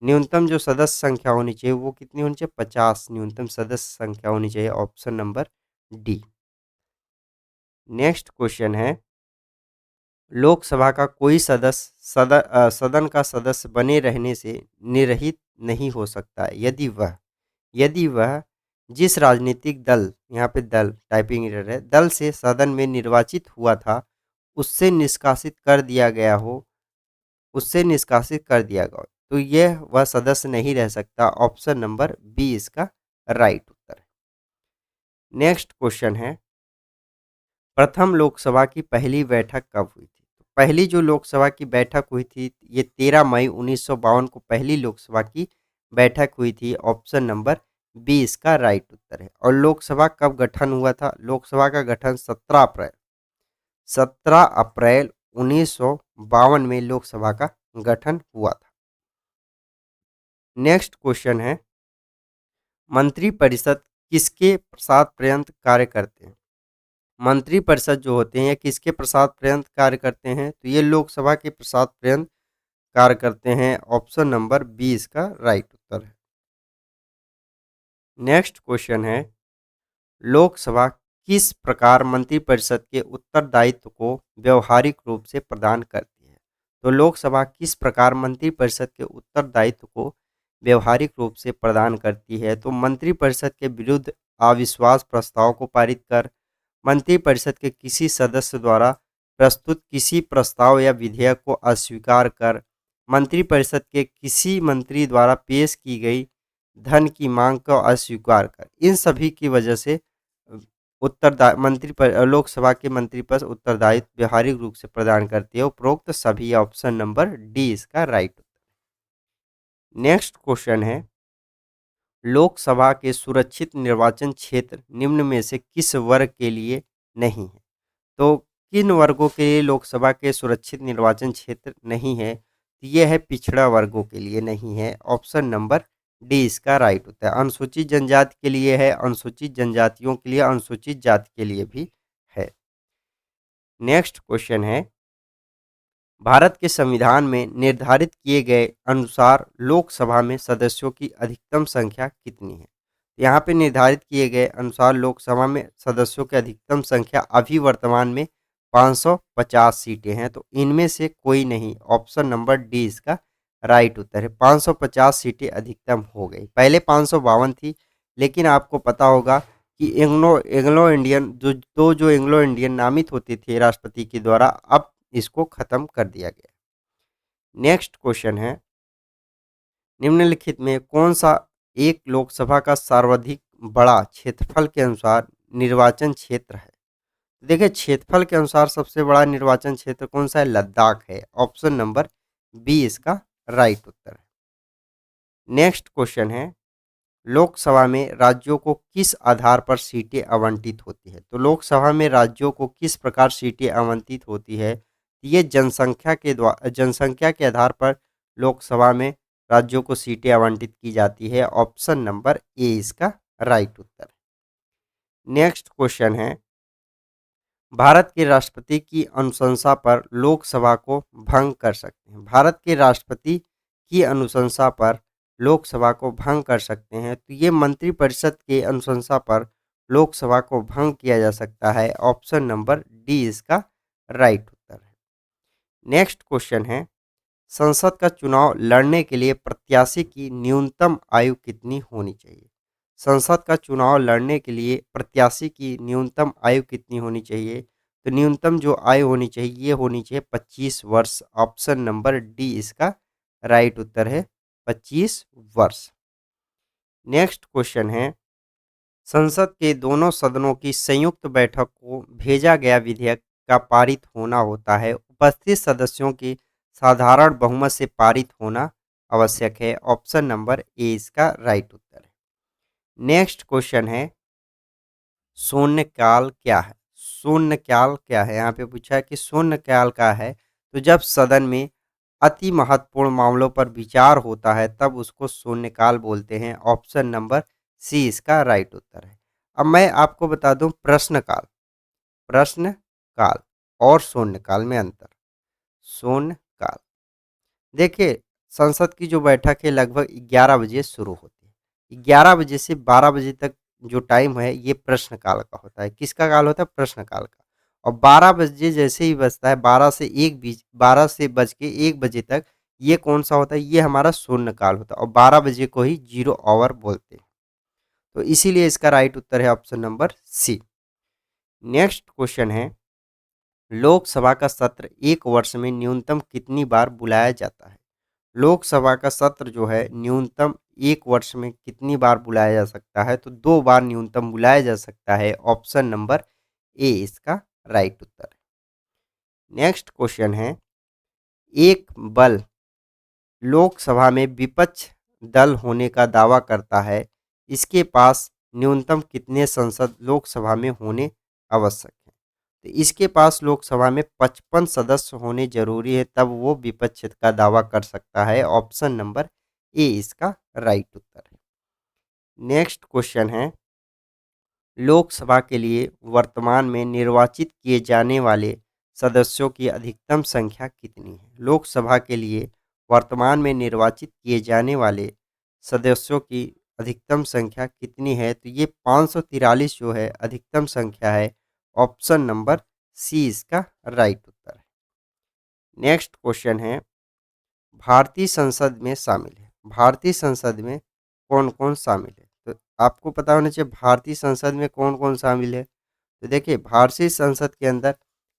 न्यूनतम जो सदस्य संख्या होनी चाहिए वो कितनी होनी चाहिए? 50 न्यूनतम सदस्य संख्या होनी चाहिए। Option number D. Next question है, लोकसभा का कोई सदस्य सदन का सदस्य बने रहने से निर्रहित नहीं हो सकता यदि वह जिस राजनीतिक दल, यहाँ पे दल टाइपिंग एरर है, दल से सदन में निर्वाचित हुआ था उससे निष्कासित कर दिया गया हो, तो यह वह सदस्य नहीं रह सकता। ऑप्शन नंबर बी इसका राइट उत्तर है। नेक्स्ट क्वेश्चन है, प्रथम लोकसभा की पहली बैठक कब हुई थी? तो पहली जो लोकसभा की बैठक हुई थी ये 13 मई 1952 को पहली लोकसभा की बैठक हुई थी। ऑप्शन नंबर बी इसका राइट उत्तर है। और लोकसभा कब गठन हुआ था? लोकसभा का गठन 17 अप्रैल 1952 में लोकसभा का गठन हुआ था। नेक्स्ट क्वेश्चन है, मंत्रिपरिषद किसके प्रसाद पर्यंत कार्य करते हैं? मंत्रिपरिषद जो होते हैं, ये किसके प्रसाद पर्यंत कार्य करते हैं? तो ये लोकसभा के प्रसाद पर्यंत कार्य करते हैं। ऑप्शन नंबर बी इसका राइट उत्तर है। नेक्स्ट क्वेश्चन है, लोकसभा किस प्रकार मंत्रिपरिषद के उत्तरदायित्व को व्यवहारिक रूप से प्रदान करती है? तो लोकसभा किस प्रकार मंत्रिपरिषद के उत्तरदायित्व को व्यवहारिक रूप से प्रदान करती है? तो मंत्रिपरिषद के विरुद्ध अविश्वास प्रस्ताव को पारित कर, मंत्रिपरिषद के किसी सदस्य द्वारा प्रस्तुत किसी प्रस्ताव या विधेयक को अस्वीकार कर, मंत्रिपरिषद के किसी मंत्री द्वारा पेश की गई धन की मांग को अस्वीकार कर। इन सभी की वजह से लोकसभा के मंत्रिपरिषद उत्तरदायित्व व्यवहारिक रूप से प्रदान करती है। उपरोक्त सभी ऑप्शन नंबर डी इसका राइट उत्तर। नेक्स्ट क्वेश्चन है, लोकसभा के सुरक्षित निर्वाचन क्षेत्र निम्न में से किस वर्ग के लिए नहीं है? तो किन वर्गों के लिए लोकसभा के सुरक्षित निर्वाचन क्षेत्र नहीं है? तो ये है पिछड़ा वर्गों के लिए नहीं है। ऑप्शन नंबर डी इसका राइट होता है। अनुसूचित जनजाति के लिए है, अनुसूचित जनजातियों के लिए, अनुसूचित जाति के लिए भी है। नेक्स्ट क्वेश्चन है, भारत के संविधान में निर्धारित किए गए अनुसार लोकसभा में सदस्यों की अधिकतम संख्या कितनी है? यहाँ पे निर्धारित किए गए अनुसार लोकसभा में सदस्यों की अधिकतम संख्या अभी वर्तमान में 550 सीटें हैं। तो इनमें से कोई नहीं। ऑप्शन नंबर डी इसका राइट उत्तर है। 550 सीटें अधिकतम हो गई। पहले 552 थी, लेकिन आपको पता होगा कि एंग्लो इंडियन जो एंग्लो इंडियन नामित होते थे राष्ट्रपति के द्वारा, अब इसको खत्म कर दिया गया। नेक्स्ट क्वेश्चन है, निम्नलिखित में कौन सा एक लोकसभा का सर्वाधिक बड़ा क्षेत्रफल के अनुसार निर्वाचन क्षेत्र है? देखिए, क्षेत्रफल के अनुसार सबसे बड़ा निर्वाचन क्षेत्र कौन सा है? लद्दाख है। ऑप्शन नंबर बी इसका राइट उत्तर है। नेक्स्ट क्वेश्चन है, लोकसभा में राज्यों को किस आधार पर सीटें आवंटित होती है? तो लोकसभा में राज्यों को किस प्रकार सीटें आवंटित होती है? ये जनसंख्या के आधार पर लोकसभा में राज्यों को सीटें आवंटित की जाती है। ऑप्शन नंबर ए इसका राइट उत्तर है। नेक्स्ट क्वेश्चन है, भारत के राष्ट्रपति की अनुशंसा पर लोकसभा को भंग कर सकते हैं। भारत के राष्ट्रपति की अनुशंसा पर लोकसभा को भंग कर सकते हैं। तो ये मंत्रिपरिषद के अनुशंसा पर लोकसभा को भंग किया जा सकता है। ऑप्शन नंबर डी इसका राइट उत्तर है। नेक्स्ट क्वेश्चन है, संसद का चुनाव लड़ने के लिए प्रत्याशी की न्यूनतम आयु कितनी होनी चाहिए? संसद का चुनाव लड़ने के लिए प्रत्याशी की न्यूनतम आयु कितनी होनी चाहिए? तो न्यूनतम जो आयु होनी चाहिए, ये होनी चाहिए 25 वर्ष। ऑप्शन नंबर डी इसका राइट उत्तर है, 25 वर्ष। नेक्स्ट क्वेश्चन है, संसद के दोनों सदनों की संयुक्त बैठक को भेजा गया विधेयक का पारित होना होता है। उपस्थित सदस्यों की साधारण बहुमत से पारित होना आवश्यक है। ऑप्शन नंबर ए इसका राइट उत्तर है। नेक्स्ट क्वेश्चन है, शून्यकाल क्या है? शून्यकाल क्या है? यहाँ पे पूछा है कि शून्यकाल क्या है? तो जब सदन में अति महत्वपूर्ण मामलों पर विचार होता है, तब उसको शून्यकाल बोलते हैं। ऑप्शन नंबर सी इसका राइट उत्तर है। अब मैं आपको बता दूं प्रश्नकाल, प्रश्नकाल और शून्यकाल में अंतर। शून्यकाल, देखिए, संसद की जो बैठक है लगभग 11 बजे शुरू होती है। 11 बजे से 12 बजे तक जो टाइम है, ये प्रश्नकाल का होता है। किसका काल होता है? प्रश्नकाल का। और 12 बजे जैसे ही बजता है, 12 से बज के 1 बजे तक, ये कौन सा होता है? ये हमारा शून्यकाल होता है। और 12 बजे को ही जीरो आवर बोलते हैं। तो इसीलिए इसका राइट उत्तर है option number C. Next question है, लोकसभा का सत्र एक वर्ष में न्यूनतम कितनी बार बुलाया जाता है? लोकसभा का सत्र जो है न्यूनतम एक वर्ष में कितनी बार बुलाया जा सकता है? तो 2 बार न्यूनतम बुलाया जा सकता है। ऑप्शन नंबर ए इसका राइट उत्तर है। नेक्स्ट क्वेश्चन है, एक बल लोकसभा में विपक्ष दल होने का दावा करता है, इसके पास न्यूनतम कितने सांसद लोकसभा में होने आवश्यक हैं? तो इसके पास लोकसभा में 55 सदस्य होने जरूरी है, तब वो विपक्ष का दावा कर सकता है। ऑप्शन नंबर ए इसका राइट उत्तर है। नेक्स्ट क्वेश्चन है, लोकसभा के लिए वर्तमान में निर्वाचित किए जाने वाले सदस्यों की अधिकतम संख्या कितनी है? लोकसभा के लिए वर्तमान में निर्वाचित किए जाने वाले सदस्यों की अधिकतम संख्या कितनी है? तो ये 543 जो है अधिकतम संख्या है। ऑप्शन नंबर सी इसका राइट उत्तर है। नेक्स्ट क्वेश्चन है, भारतीय संसद में शामिल है। भारतीय संसद में कौन-कौन शामिल है? तो आपको पता होना चाहिए भारतीय संसद में कौन-कौन शामिल है। तो देखिए भारतीय संसद के अंदर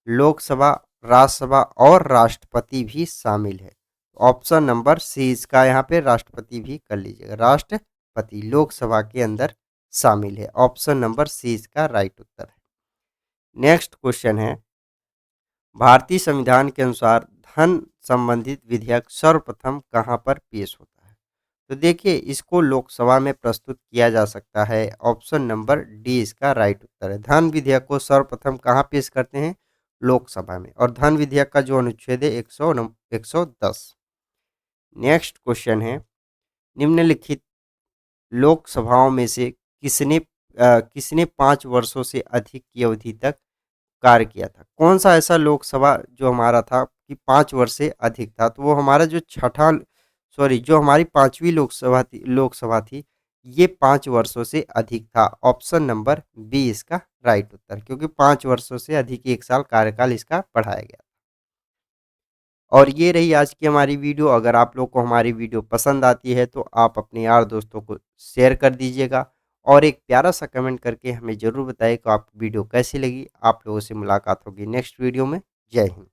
लोकसभा, राज्यसभा और राष्ट्रपति भी शामिल है। ऑप्शन नंबर सी इसका यहाँ पे राष्ट्रपति भी कर लीजिएगा। राष्ट्रपति लोकसभा के अंदर शामिल है। ऑप्शन नंबर सी इसका राइट उत्तर है। नेक्स्ट क्वेश्चन है, भारतीय संविधान के अनुसार धन संबंधित विधेयक सर्वप्रथम कहाँ पर पेश होता है? तो देखिए इसको लोकसभा में प्रस्तुत किया जा सकता है। ऑप्शन नंबर डी इसका राइट उत्तर है। धन विधेयक को सर्वप्रथम कहाँ पेश करते हैं? लोकसभा में। और धन विधेयक का जो अनुच्छेद है 110। नेक्स्ट क्वेश्चन है, निम्नलिखित लोकसभाओं में से किसने 5 वर्षों से अधिक की अवधि तक कार्य किया था? कौन सा ऐसा लोकसभा जो हमारा था कि 5 वर्ष से अधिक था? तो वो हमारा जो जो हमारी 5वीं लोकसभा थी, ये 5 वर्षों से अधिक था। ऑप्शन नंबर बी इसका राइट उत्तर, क्योंकि 5 वर्षों से अधिक 1 साल कार्यकाल इसका बढ़ाया गया। और ये रही आज की हमारी वीडियो। अगर आप लोग को हमारी वीडियो पसंद आती है तो आप अपने यार दोस्तों को शेयर कर दीजिएगा और एक प्यारा सा कमेंट करके हमें ज़रूर बताइए कि आपको वीडियो कैसी लगी। आप लोगों से मुलाकात होगी नेक्स्ट वीडियो में। जय हिंद।